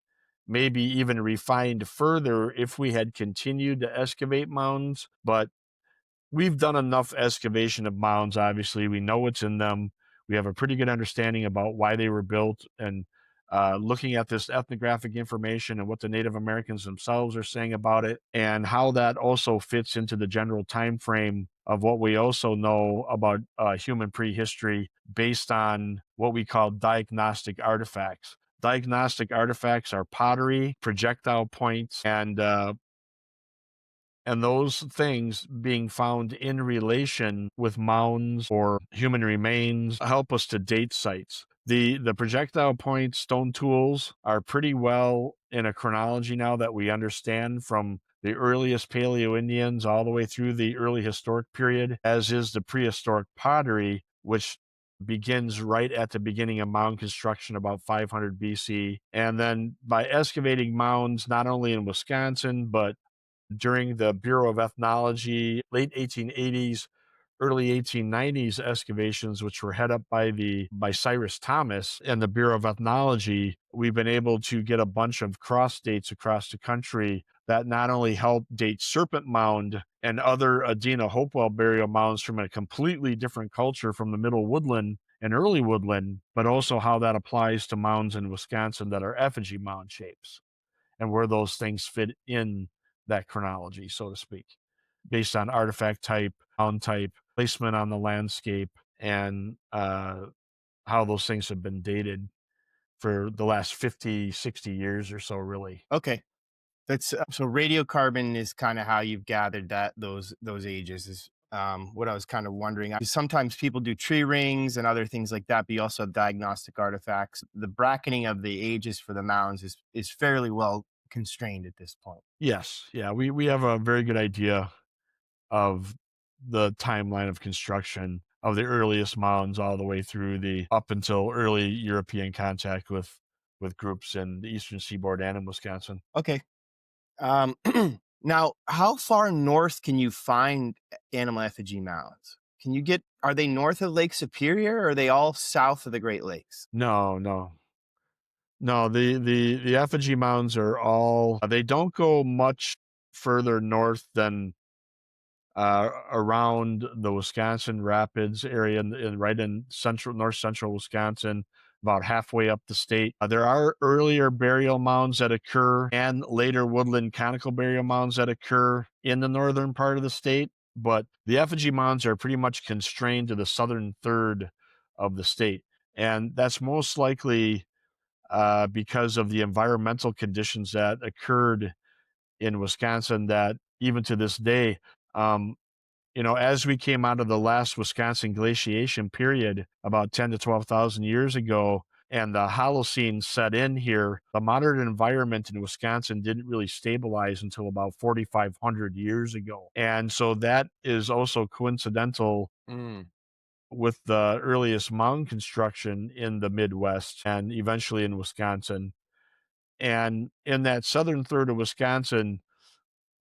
maybe even refined further if we had continued to excavate mounds, but we've done enough excavation of mounds. Obviously, we know what's in them. We have a pretty good understanding about why they were built, and looking at this ethnographic information and what the Native Americans themselves are saying about it, and how that also fits into the general time frame of what we also know about human prehistory based on what we call diagnostic artifacts. Diagnostic artifacts are pottery, projectile points, and those things being found in relation with mounds or human remains help us to date sites. The projectile point stone tools are pretty well in a chronology now that we understand, from the earliest Paleo-Indians all the way through the early historic period, as is the prehistoric pottery, which begins right at the beginning of mound construction about 500 BC. And then by excavating mounds not only in Wisconsin, but during the Bureau of Ethnology, late 1880s, early 1890s excavations, which were head up by Cyrus Thomas and the Bureau of Ethnology, we've been able to get a bunch of cross dates across the country that not only help date Serpent Mound and other Adena Hopewell burial mounds from a completely different culture from the Middle Woodland and Early Woodland, but also how that applies to mounds in Wisconsin that are effigy mound shapes, and where those things fit in that chronology, so to speak, based on artifact type, mound type, placement on the landscape, and how those things have been dated for the last 50, 60 years or so, really. Okay. That's so radiocarbon is kind of how you've gathered that those ages is what I was kind of wondering. Sometimes people do tree rings and other things like that, but you also have diagnostic artifacts. The bracketing of the ages for the mounds is fairly well constrained at this point. Yes. Yeah. We have a very good idea of the timeline of construction of the earliest mounds all the way through the up until early European contact with groups in the eastern seaboard and in Wisconsin. Okay. Um, now, how far north can you find animal effigy mounds? Can you get? Are they north of Lake Superior, or are they all south of the Great Lakes? No, no. No, the effigy mounds are all they don't go much further north than around the Wisconsin Rapids area, right in central north central Wisconsin, about halfway up the state. There are earlier burial mounds that occur and later woodland conical burial mounds that occur in the northern part of the state, but the effigy mounds are pretty much constrained to the southern third of the state, and that's most likely because of the environmental conditions that occurred in Wisconsin that even to this day, um, as we came out of the last Wisconsin glaciation period about 10 to 12,000 years ago, and the Holocene set in here, the modern environment in Wisconsin didn't really stabilize until about 4,500 years ago. And so that is also coincidental Mm. with the earliest mound construction in the Midwest and eventually in Wisconsin. And in that southern third of Wisconsin,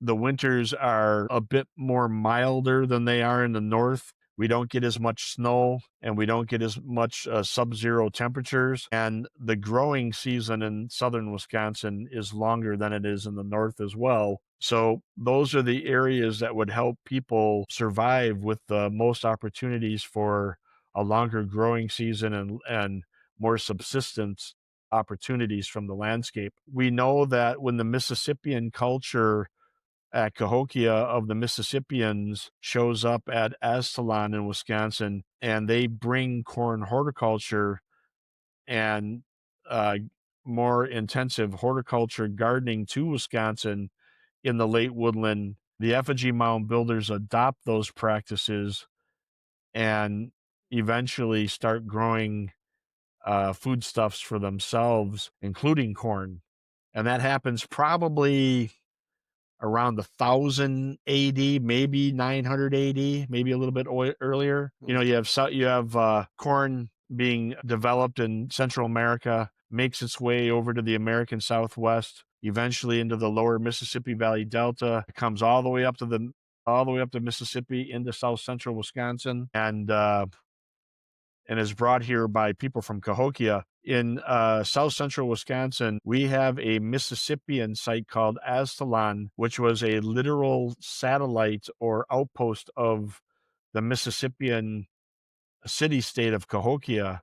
the winters are a bit more milder than they are in the north. We don't get as much snow and we don't get as much sub-zero temperatures. And the growing season in southern Wisconsin is longer than it is in the north as well. So those are the areas that would help people survive with the most opportunities for a longer growing season and more subsistence opportunities from the landscape. We know that when the Mississippian culture at Cahokia of the Mississippians shows up at Aztalan in Wisconsin, and they bring corn horticulture and uh, more intensive horticulture gardening to Wisconsin in the late woodland. The effigy mound builders adopt those practices and eventually start growing foodstuffs for themselves, including corn. And that happens probably around 1000 AD, maybe 900 AD, maybe a little bit earlier. You have corn being developed in Central America, makes its way over to the American Southwest, eventually into the lower Mississippi Valley Delta. It comes all the way up to Mississippi into south central Wisconsin, and is brought here by people from Cahokia. In south central Wisconsin, we have a Mississippian site called Aztalan, which was a literal satellite or outpost of the Mississippian city state of Cahokia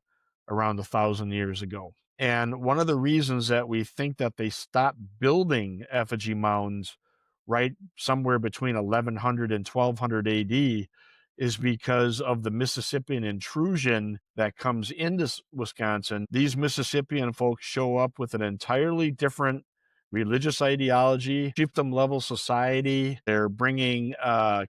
around 1,000 years ago. And one of the reasons that we think that they stopped building effigy mounds right somewhere between 1100 and 1200 AD is because of the Mississippian intrusion that comes into Wisconsin. These Mississippian folks show up with an entirely different religious ideology, chiefdom level society. They're bringing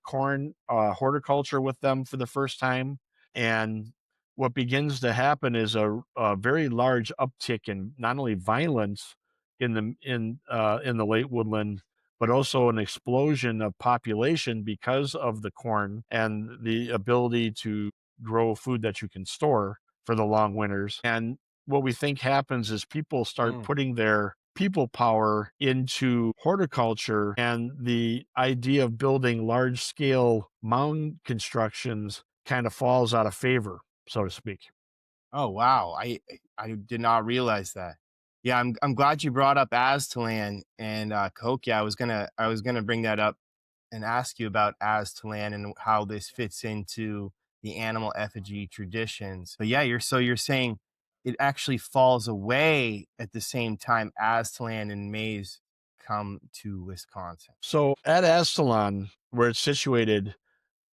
corn horticulture with them for the first time. And what begins to happen is a very large uptick in not only violence in the late woodland, but also an explosion of population because of the corn and the ability to grow food that you can store for the long winters. And what we think happens is people start Mm. putting their people power into horticulture, and the idea of building large scale mound constructions kind of falls out of favor, so to speak. Oh, wow. I did not realize that. Yeah, I'm glad you brought up Aztalan and Cahokia. I was gonna bring that up and ask you about Aztalan and how this fits into the animal effigy traditions. But yeah, you're saying it actually falls away at the same time Aztalan and maize come to Wisconsin. So at Aztalan, where it's situated,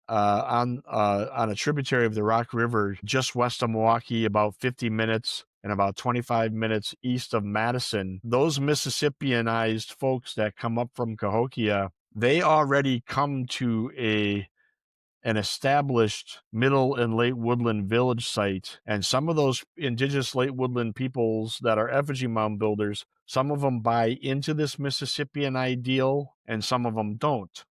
on a tributary of the Rock River, just west of Milwaukee, about 50 minutes and about 25 minutes east of Madison. Those Mississippianized folks that come up from Cahokia, they already come to an established middle and late woodland village site. And some of those indigenous late woodland peoples that are effigy mound builders, some of them buy into this Mississippian ideal and some of them don't.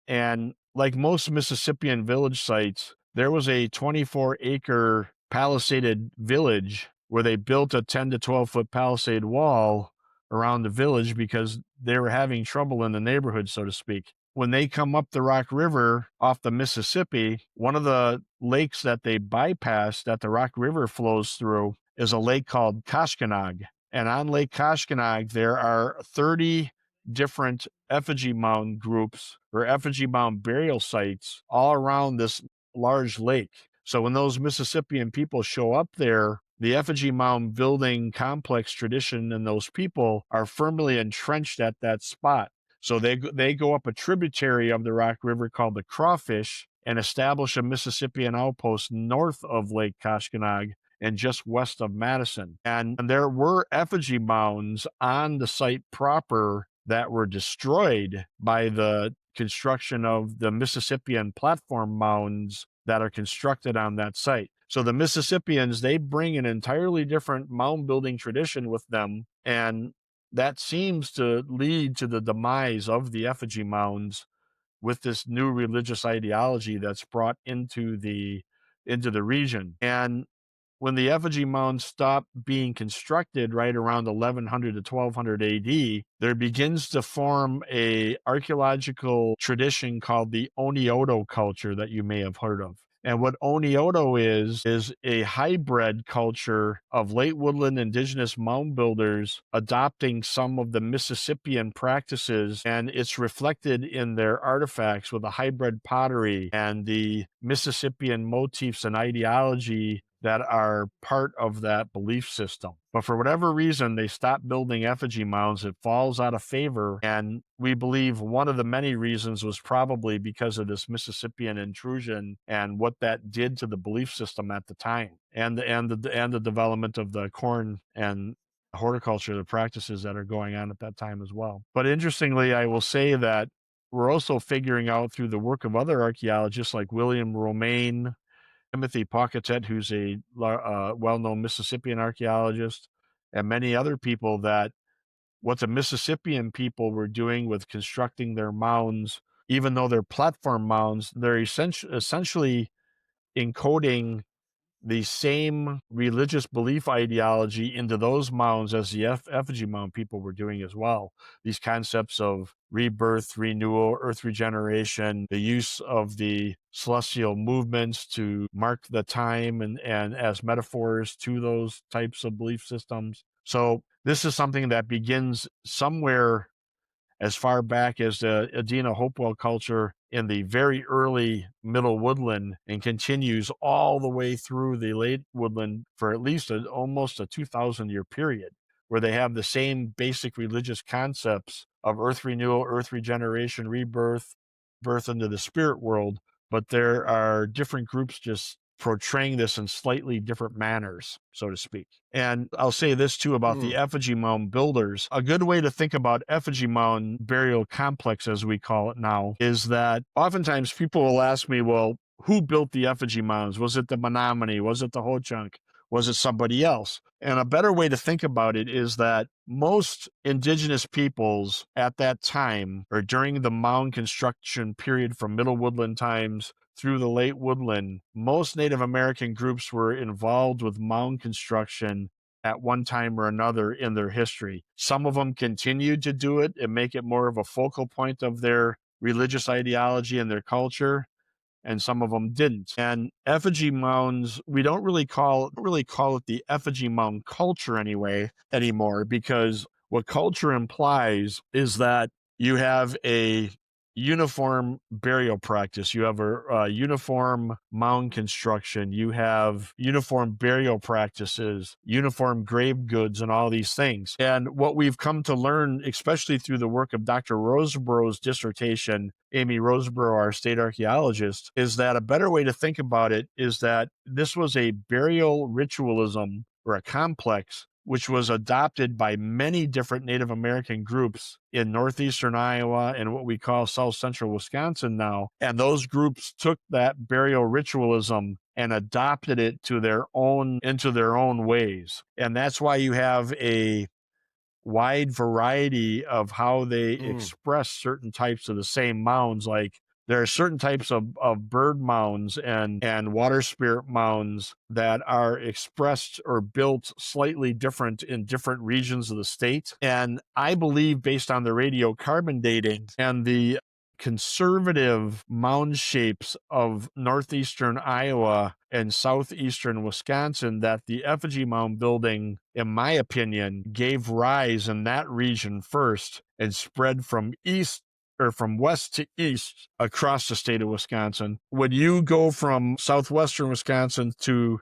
And like most Mississippian village sites, there was a 24-acre palisaded village where they built a 10 to 12-foot palisade wall around the village because they were having trouble in the neighborhood, so to speak. When they come up the Rock River off the Mississippi, one of the lakes that they bypass that the Rock River flows through is a lake called Koshkonong. And on Lake Koshkonong, there are 30 different effigy mound groups or effigy mound burial sites all around this large lake. So when those Mississippian people show up there, the effigy mound building complex tradition and those people are firmly entrenched at that spot. So they go up a tributary of the Rock River called the Crawfish and establish a Mississippian outpost north of Lake Koshkonong and just west of Madison. And there were effigy mounds on the site proper that were destroyed by the construction of the Mississippian platform mounds that are constructed on that site. So the Mississippians, they bring an entirely different mound building tradition with them, and that seems to lead to the demise of the effigy mounds with this new religious ideology that's brought into the region. And when the effigy mounds stopped being constructed right around 1100 to 1200 AD, there begins to form a archaeological tradition called the Onioto culture that you may have heard of. And what Onioto is a hybrid culture of late woodland indigenous mound builders adopting some of the Mississippian practices, and it's reflected in their artifacts with a hybrid pottery and the Mississippian motifs and ideology that are part of that belief system. But for whatever reason, they stopped building effigy mounds. It falls out of favor. And we believe one of the many reasons was probably because of this Mississippian intrusion and what that did to the belief system at the time, and the development of the corn and horticulture, the practices that are going on at that time as well. But interestingly, I will say that we're also figuring out through the work of other archaeologists like William Romaine, Timothy Pawcatett, who's a well-known Mississippian archaeologist, and many other people, that what the Mississippian people were doing with constructing their mounds, even though they're platform mounds, they're essentially encoding the same religious belief ideology into those mounds as the effigy mound people were doing as well. These concepts of rebirth, renewal, earth regeneration, the use of the celestial movements to mark the time and as metaphors to those types of belief systems. So this is something that begins somewhere as far back as the Adena Hopewell culture in the very early Middle Woodland and continues all the way through the late Woodland for at least almost a 2,000-year period, where they have the same basic religious concepts of earth renewal, earth regeneration, rebirth, birth into the spirit world, but there are different groups just portraying this in slightly different manners, so to speak. And I'll say this too about the effigy mound builders. A good way to think about effigy mound burial complex, as we call it now, is that oftentimes people will ask me, well, who built the effigy mounds? Was it the Menominee? Was it the Ho Chunk? Was it somebody else? And a better way to think about it is that most indigenous peoples at that time, or during the mound construction period from Middle Woodland times through the late Woodland, most Native American groups were involved with mound construction at one time or another in their history. Some of them continued to do it and make it more of a focal point of their religious ideology and their culture, and some of them didn't. And effigy mounds, we don't really call it the effigy mound culture anymore, because what culture implies is that you have a uniform burial practice, you have a uniform mound construction, you have uniform burial practices, uniform grave goods, and all these things. And what we've come to learn, especially through the work of Dr. Roseborough's dissertation, Amy Roseborough, our state archaeologist, is that a better way to think about it is that this was a burial ritualism, or a complex, which was adopted by many different Native American groups in northeastern Iowa and what we call south central Wisconsin now. And those groups took that burial ritualism and adopted it into their own ways. And that's why you have a wide variety of how they express certain types of the same mounds. Like there are certain types of bird mounds and water spirit mounds that are expressed or built slightly different in different regions of the state. And I believe, based on the radiocarbon dating and the conservative mound shapes of northeastern Iowa and southeastern Wisconsin, that the effigy mound building, in my opinion, gave rise in that region first and spread from west to east across the state of Wisconsin. When you go from southwestern Wisconsin to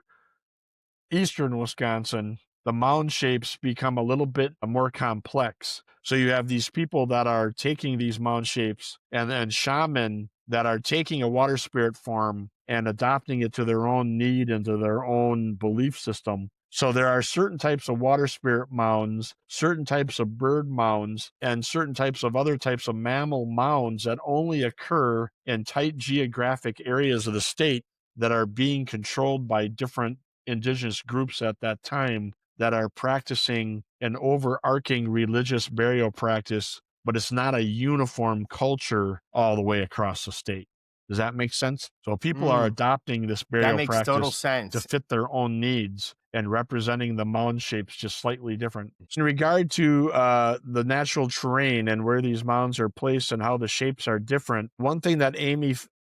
eastern Wisconsin, the mound shapes become a little bit more complex. So you have these people that are taking these mound shapes, and then shaman that are taking a water spirit form and adopting it to their own need and to their own belief system. So there are certain types of water spirit mounds, certain types of bird mounds, and certain types of other types of mammal mounds that only occur in tight geographic areas of the state that are being controlled by different indigenous groups at that time that are practicing an overarching religious burial practice, but it's not a uniform culture all the way across the state. Does that make sense? So people are adopting this That burial makes total practice to sense. fit their own needs and representing the mound shapes just slightly different. In regard to the natural terrain and where these mounds are placed and how the shapes are different, one thing that Amy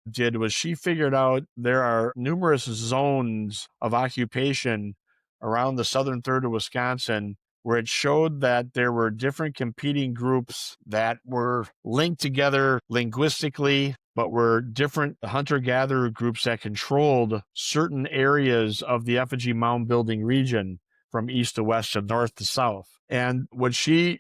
did was she figured out there are numerous zones of occupation around the southern third of Wisconsin where it showed that there were different competing groups that were linked together linguistically, but were different hunter-gatherer groups that controlled certain areas of the effigy mound building region from east to west and north to south. And what she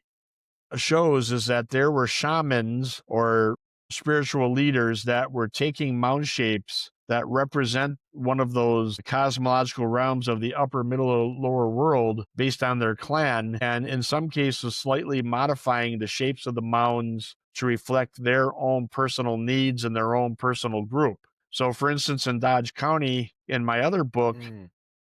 shows is that there were shamans or spiritual leaders that were taking mound shapes that represent one of those cosmological realms of the upper, middle, or lower world based on their clan, and in some cases slightly modifying the shapes of the mounds to reflect their own personal needs and their own personal group. So for instance, in Dodge County, in my other book,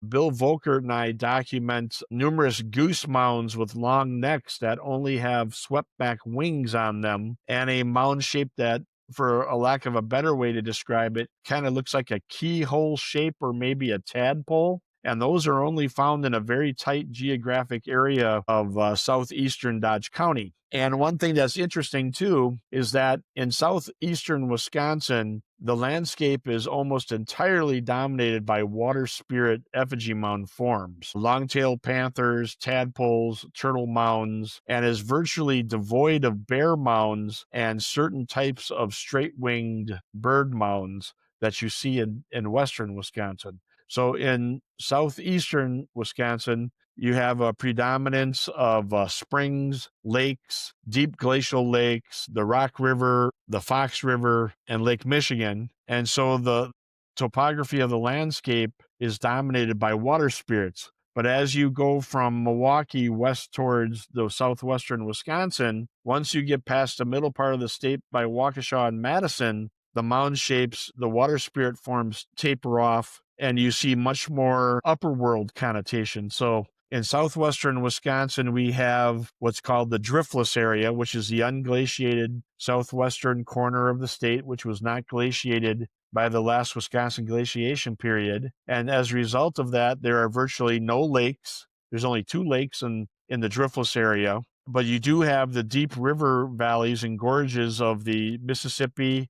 Bill Volkert and I document numerous goose mounds with long necks that only have swept back wings on them, and a mound shape that for a lack of a better way to describe it, kind of looks like a keyhole shape or maybe a tadpole. And those are only found in a very tight geographic area of southeastern Dodge County. And one thing that's interesting too is that in southeastern Wisconsin, the landscape is almost entirely dominated by water spirit effigy mound forms, long-tailed panthers, tadpoles, turtle mounds, and is virtually devoid of bear mounds and certain types of straight-winged bird mounds that you see in western Wisconsin. So in southeastern Wisconsin, you have a predominance of springs, lakes, deep glacial lakes, the Rock River, the Fox River, and Lake Michigan. And so the topography of the landscape is dominated by water spirits. But as you go from Milwaukee west towards the southwestern Wisconsin, once you get past the middle part of the state by Waukesha and Madison, the mound shapes, the water spirit forms taper off, and you see much more upper world connotation. So in southwestern Wisconsin, we have what's called the driftless area, which is the unglaciated southwestern corner of the state, which was not glaciated by the last Wisconsin glaciation period. And as a result of that, there are virtually no lakes. There's only 2 lakes in the driftless area, but you do have the deep river valleys and gorges of the Mississippi,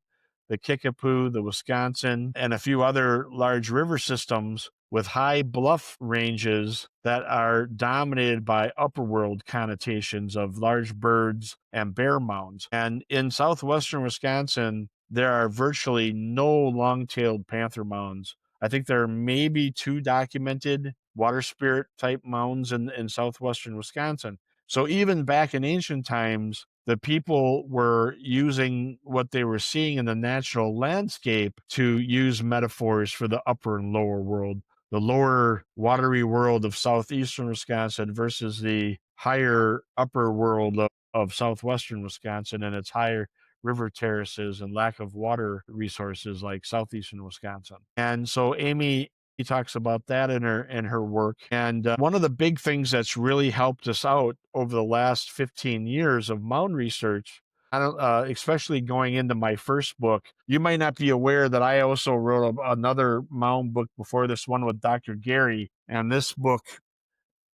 the Kickapoo, the Wisconsin, and a few other large river systems with high bluff ranges that are dominated by upper world connotations of large birds and bear mounds. And in southwestern Wisconsin, there are virtually no long-tailed panther mounds. I think there are maybe 2 documented water spirit type mounds in southwestern Wisconsin. So even back in ancient times, the people were using what they were seeing in the natural landscape to use metaphors for the upper and lower world, the lower watery world of southeastern Wisconsin versus the higher upper world of southwestern Wisconsin and its higher river terraces and lack of water resources like southeastern Wisconsin. And so Amy talks about that in her work. And one of the big things that's really helped us out over the last 15 years of mound research, especially going into my first book, you might not be aware that I also wrote another mound book before this one with Dr. Gary. And this book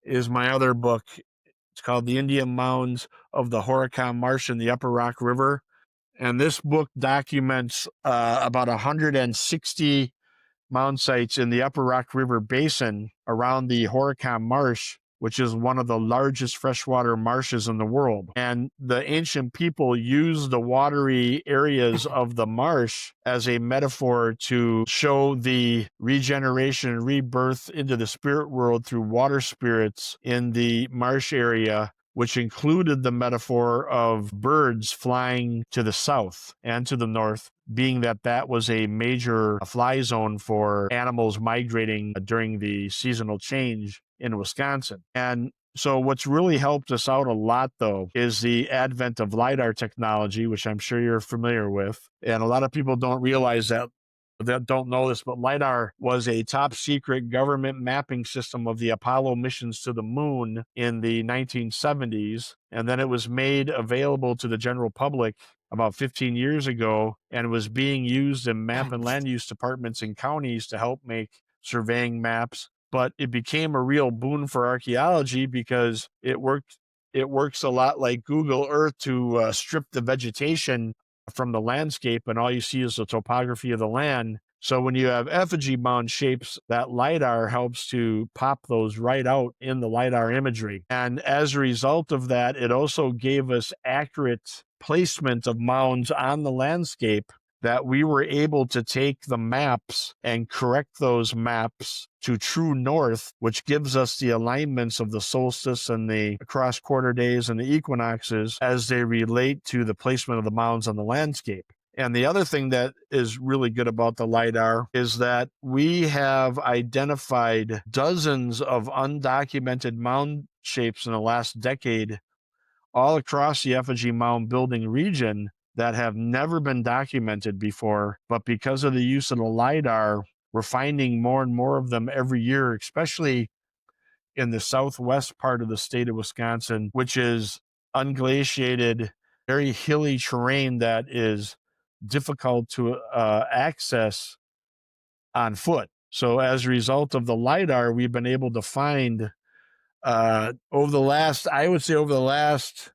is my other book. It's called The Indian Mounds of the Horicon Marsh and the Upper Rock River. And this book documents about 160 mound sites in the Upper Rock River Basin around the Horicon Marsh, which is one of the largest freshwater marshes in the world. And the ancient people used the watery areas of the marsh as a metaphor to show the regeneration and rebirth into the spirit world through water spirits in the marsh area, which included the metaphor of birds flying to the south and to the north, being that was a major fly zone for animals migrating during the seasonal change in Wisconsin. And so what's really helped us out a lot, though, is the advent of Lidar technology, which I'm sure you're familiar with. And a lot of people don't realize that don't know this, but Lidar was a top secret government mapping system of the Apollo missions to the moon in the 1970s. And then it was made available to the general public about 15 years ago and was being used in map and land use departments in counties to help make surveying maps. But it became a real boon for archaeology because it works a lot like Google Earth to strip the vegetation from the landscape, and all you see is the topography of the land. So when you have effigy mound shapes, that Lidar helps to pop those right out in the Lidar imagery. And as a result of that, it also gave us accurate placement of mounds on the landscape, that we were able to take the maps and correct those maps to true north, which gives us the alignments of the solstice and the cross quarter days and the equinoxes as they relate to the placement of the mounds on the landscape. And the other thing that is really good about the Lidar is that we have identified dozens of undocumented mound shapes in the last decade all across the effigy mound building region that have never been documented before. But because of the use of the Lidar, we're finding more and more of them every year, especially in the southwest part of the state of Wisconsin, which is unglaciated, very hilly terrain that is difficult to access on foot. So as a result of the LiDAR, we've been able to find over the last, I would say over the last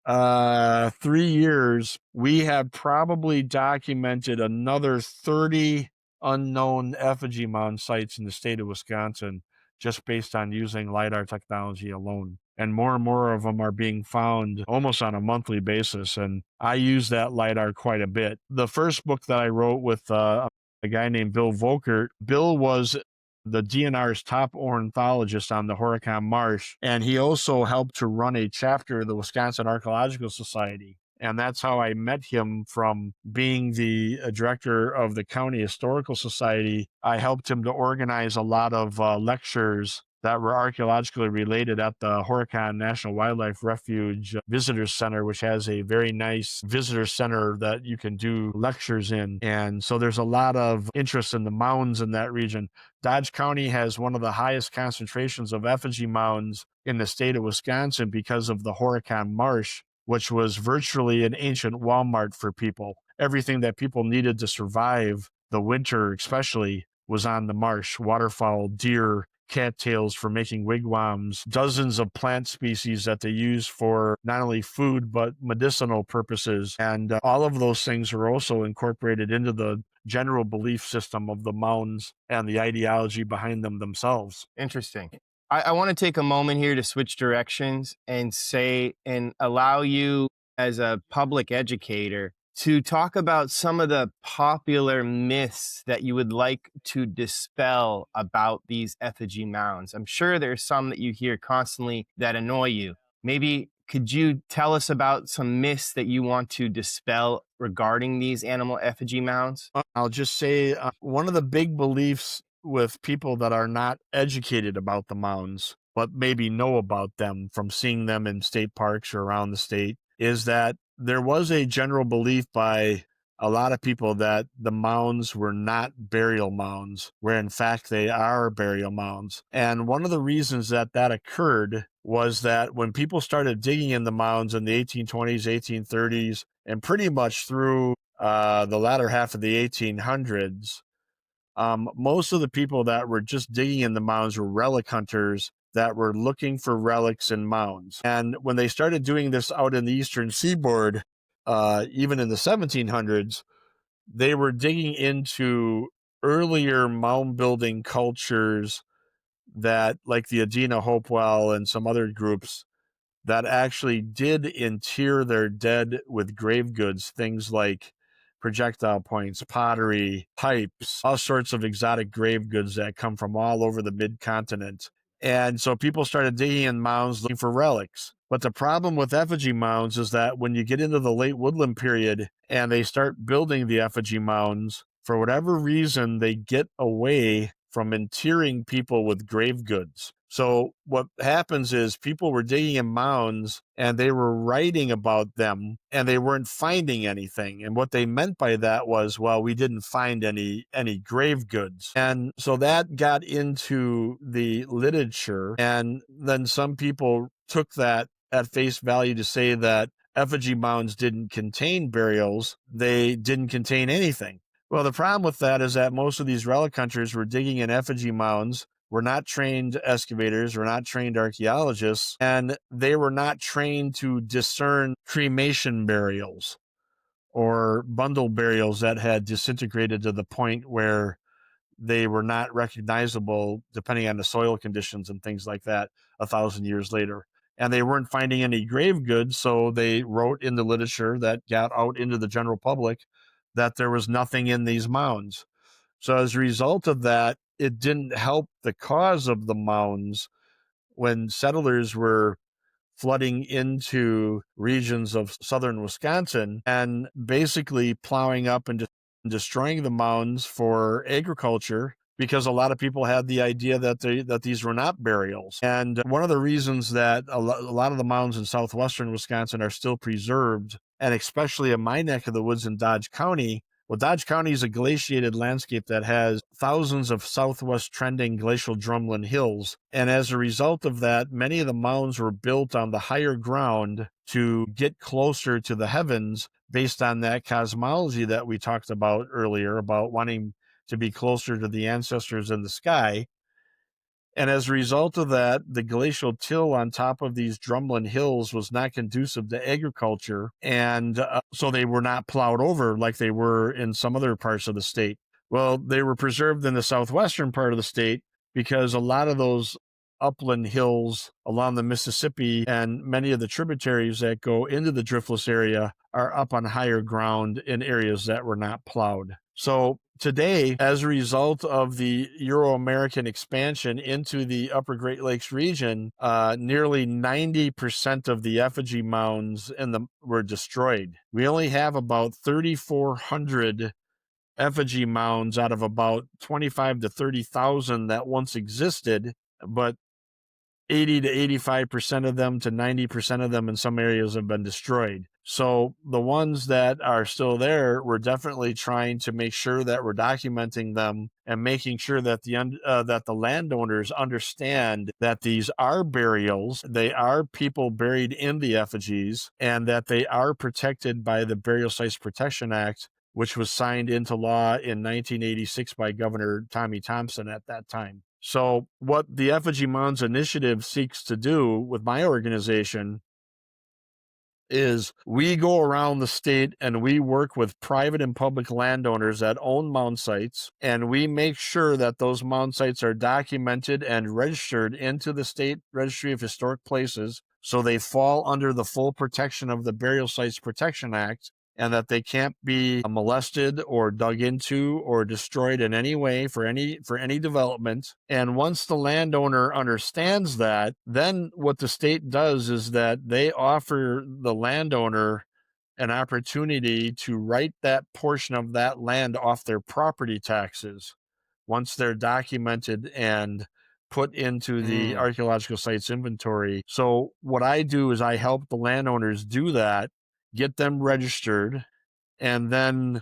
3 years, we have probably documented another 30 unknown effigy mound sites in the state of Wisconsin just based on using LiDAR technology alone. And more of them are being found almost on a monthly basis. And I use that LiDAR quite a bit. The first book that I wrote with a guy named Bill Volkert, Bill was the DNR's top ornithologist on the Horicon Marsh, and he also helped to run a chapter of the Wisconsin Archaeological Society. And that's how I met him from being the director of the County Historical Society. I helped him to organize a lot of lectures that were archaeologically related at the Horicon National Wildlife Refuge Visitors Center, which has a very nice visitor center that you can do lectures in. And so there's a lot of interest in the mounds in that region. Dodge County has one of the highest concentrations of effigy mounds in the state of Wisconsin because of the Horicon Marsh, which was virtually an ancient Walmart for people. Everything that people needed to survive the winter, especially, was on the marsh: waterfowl, deer, cattails for making wigwams, dozens of plant species that they use for not only food but medicinal purposes. And all of those things are also incorporated into the general belief system of the mounds and the ideology behind them themselves. Interesting. I want to take a moment here to switch directions and say and allow you, as a public educator, to talk about some of the popular myths that you would like to dispel about these effigy mounds. I'm sure there's some that you hear constantly that annoy you. Maybe could you tell us about some myths that you want to dispel regarding these animal effigy mounds? I'll just say one of the big beliefs with people that are not educated about the mounds, but maybe know about them from seeing them in state parks or around the state, is that there was a general belief by a lot of people that the mounds were not burial mounds, where in fact they are burial mounds. And one of the reasons that that occurred was that when people started digging in the mounds in the 1820s, 1830s, and pretty much through the latter half of the 1800s, most of the people that were just digging in the mounds were relic hunters that were looking for relics in mounds. And when they started doing this out in the eastern seaboard, even in the 1700s, they were digging into earlier mound building cultures that, like the Adena Hopewell and some other groups, that actually did inter their dead with grave goods, things like projectile points, pottery, pipes, all sorts of exotic grave goods that come from all over the mid-continent. And so people started digging in mounds looking for relics. But the problem with effigy mounds is that when you get into the late woodland period and they start building the effigy mounds, for whatever reason, they get away from interring people with grave goods. So what happens is people were digging in mounds and they were writing about them and they weren't finding anything. And what they meant by that was, well, we didn't find any grave goods. And so that got into the literature. And then some people took that at face value to say that effigy mounds didn't contain burials. They didn't contain anything. Well, the problem with that is that most of these relic hunters were digging in effigy mounds, were not trained excavators, were not trained archaeologists, and they were not trained to discern cremation burials or bundle burials that had disintegrated to the point where they were not recognizable, depending on the soil conditions and things like that, 1,000 years later. And they weren't finding any grave goods, so they wrote in the literature that got out into the general public that there was nothing in these mounds. So as a result of that, it didn't help the cause of the mounds when settlers were flooding into regions of southern Wisconsin and basically plowing up and destroying the mounds for agriculture, because a lot of people had the idea that these were not burials. And one of the reasons that a lot of the mounds in southwestern Wisconsin are still preserved, and especially in my neck of the woods in Dodge County, Well, Dodge County is a glaciated landscape that has thousands of southwest trending glacial drumlin hills. And as a result of that, many of the mounds were built on the higher ground to get closer to the heavens based on that cosmology that we talked about earlier, about wanting to be closer to the ancestors in the sky. And as a result of that, the glacial till on top of these drumlin hills was not conducive to agriculture. And so they were not plowed over like they were in some other parts of the state. Well, they were preserved in the southwestern part of the state because a lot of those upland hills along the Mississippi and many of the tributaries that go into the driftless area are up on higher ground in areas that were not plowed. So today, as a result of the Euro-American expansion into the upper Great Lakes region, nearly 90% of the effigy mounds were destroyed. We only have about 3,400 effigy mounds out of about 25 to 30,000 that once existed, but 80 to 85% of them to 90% of them in some areas have been destroyed. So the ones that are still there, we're definitely trying to make sure that we're documenting them and making sure that the landowners understand that these are burials, they are people buried in the effigies, and that they are protected by the Burial Sites Protection Act, which was signed into law in 1986 by Governor Tommy Thompson at that time. So what the Effigy Mounds Initiative seeks to do with my organization is we go around the state and we work with private and public landowners that own mound sites, and we make sure that those mound sites are documented and registered into the State Registry of Historic Places, so they fall under the full protection of the Burial Sites Protection Act, and that they can't be molested or dug into or destroyed in any way for any development. And once the landowner understands that, then what the state does is that they offer the landowner an opportunity to write that portion of that land off their property taxes once they're documented and put into the archaeological sites inventory. So what I do is I help the landowners do that, get them registered, and then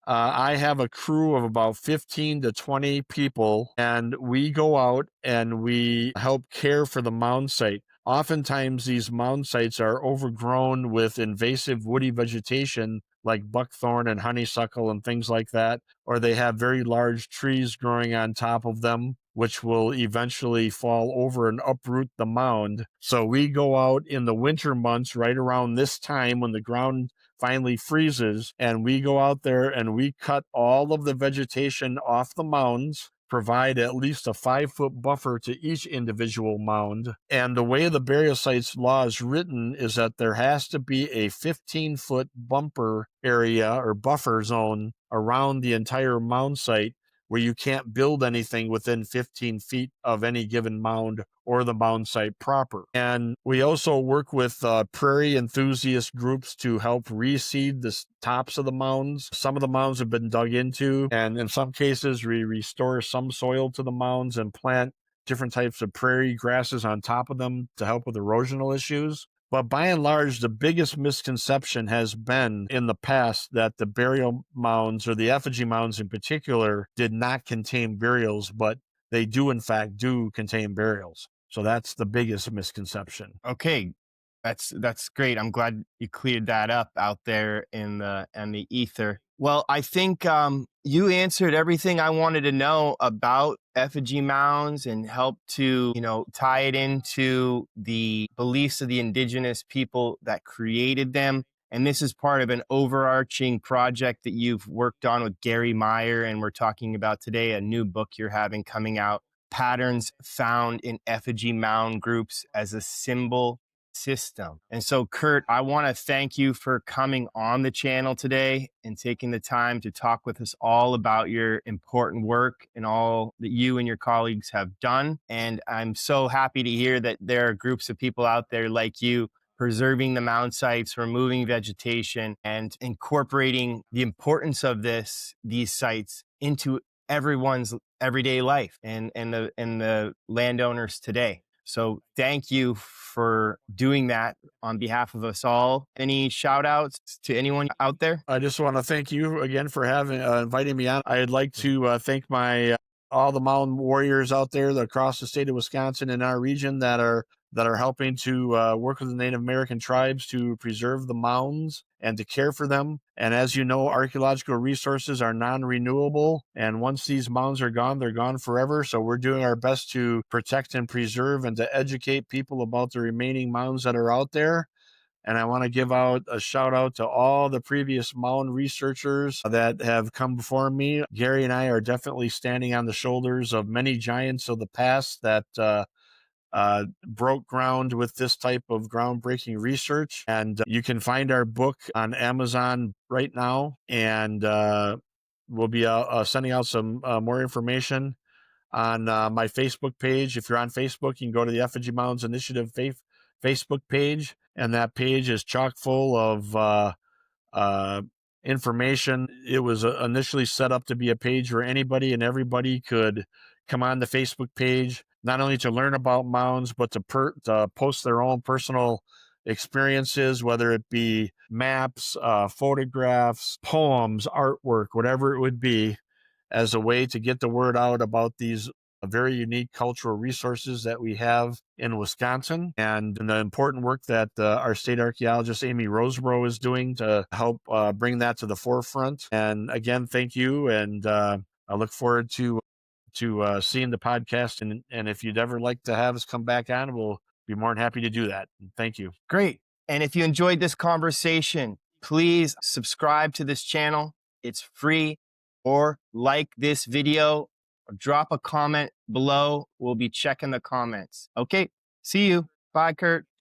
I have a crew of about 15 to 20 people, and we go out and we help care for the mound site. Oftentimes, these mound sites are overgrown with invasive woody vegetation like buckthorn and honeysuckle and things like that, or they have very large trees growing on top of them, which will eventually fall over and uproot the mound. So we go out in the winter months right around this time when the ground finally freezes, and we go out there and we cut all of the vegetation off the mounds, provide at least a 5-foot buffer to each individual mound. And the way the burial sites law is written is that there has to be a 15-foot bumper area or buffer zone around the entire mound site where you can't build anything within 15 feet of any given mound or the mound site proper. And we also work with prairie enthusiast groups to help reseed the tops of the mounds. Some of the mounds have been dug into, and in some cases, we restore some soil to the mounds and plant different types of prairie grasses on top of them to help with erosional issues. But by and large, the biggest misconception has been in the past that the burial mounds, or the effigy mounds in particular, did not contain burials, but they do in fact contain burials. So that's the biggest misconception. Okay, that's great. I'm glad you cleared that up out there in the ether. Well, I think you answered everything I wanted to know about effigy mounds and helped to, tie it into the beliefs of the indigenous people that created them. And this is part of an overarching project that you've worked on with Gary Meyer, and we're talking about today a new book you're having coming out, Patterns Found in Effigy Mound Groups as a Symbol System. And so, Kurt, I want to thank you for coming on the channel today and taking the time to talk with us all about your important work and all that you and your colleagues have done. And I'm so happy to hear that there are groups of people out there like you preserving the mound sites, removing vegetation, and incorporating the importance of these sites into everyone's everyday life and the landowners today. So thank you for doing that on behalf of us all. Any shout outs to anyone out there? I just want to thank you again for having inviting me on. I'd like to thank my all the mountain warriors out there across the state of Wisconsin and our region that are helping to work with the Native American tribes to preserve the mounds and to care for them. And as you know, archaeological resources are non-renewable, and once these mounds are gone, they're gone forever. So we're doing our best to protect and preserve and to educate people about the remaining mounds that are out there. And I want to give out a shout out to all the previous mound researchers that have come before me. Gary and I are definitely standing on the shoulders of many giants of the past that broke ground with this type of groundbreaking research. And you can find our book on Amazon right now. And we'll be sending out some more information on my Facebook page. If you're on Facebook, you can go to the Effigy Mounds Initiative Facebook page, and that page is chock full of information. It was initially set up to be a page where anybody and everybody could come on the Facebook page, not only to learn about mounds, but to post their own personal experiences, whether it be maps, photographs, poems, artwork, whatever it would be, as a way to get the word out about these very unique cultural resources that we have in Wisconsin, and the important work that our state archaeologist Amy Roseborough is doing to help bring that to the forefront. And again, thank you, and I look forward to seeing the podcast. And if you'd ever like to have us come back on, we'll be more than happy to do that. Thank you. Great. And if you enjoyed this conversation, please subscribe to this channel. It's free. Or like this video, or drop a comment below. We'll be checking the comments. Okay. See you. Bye, Kurt.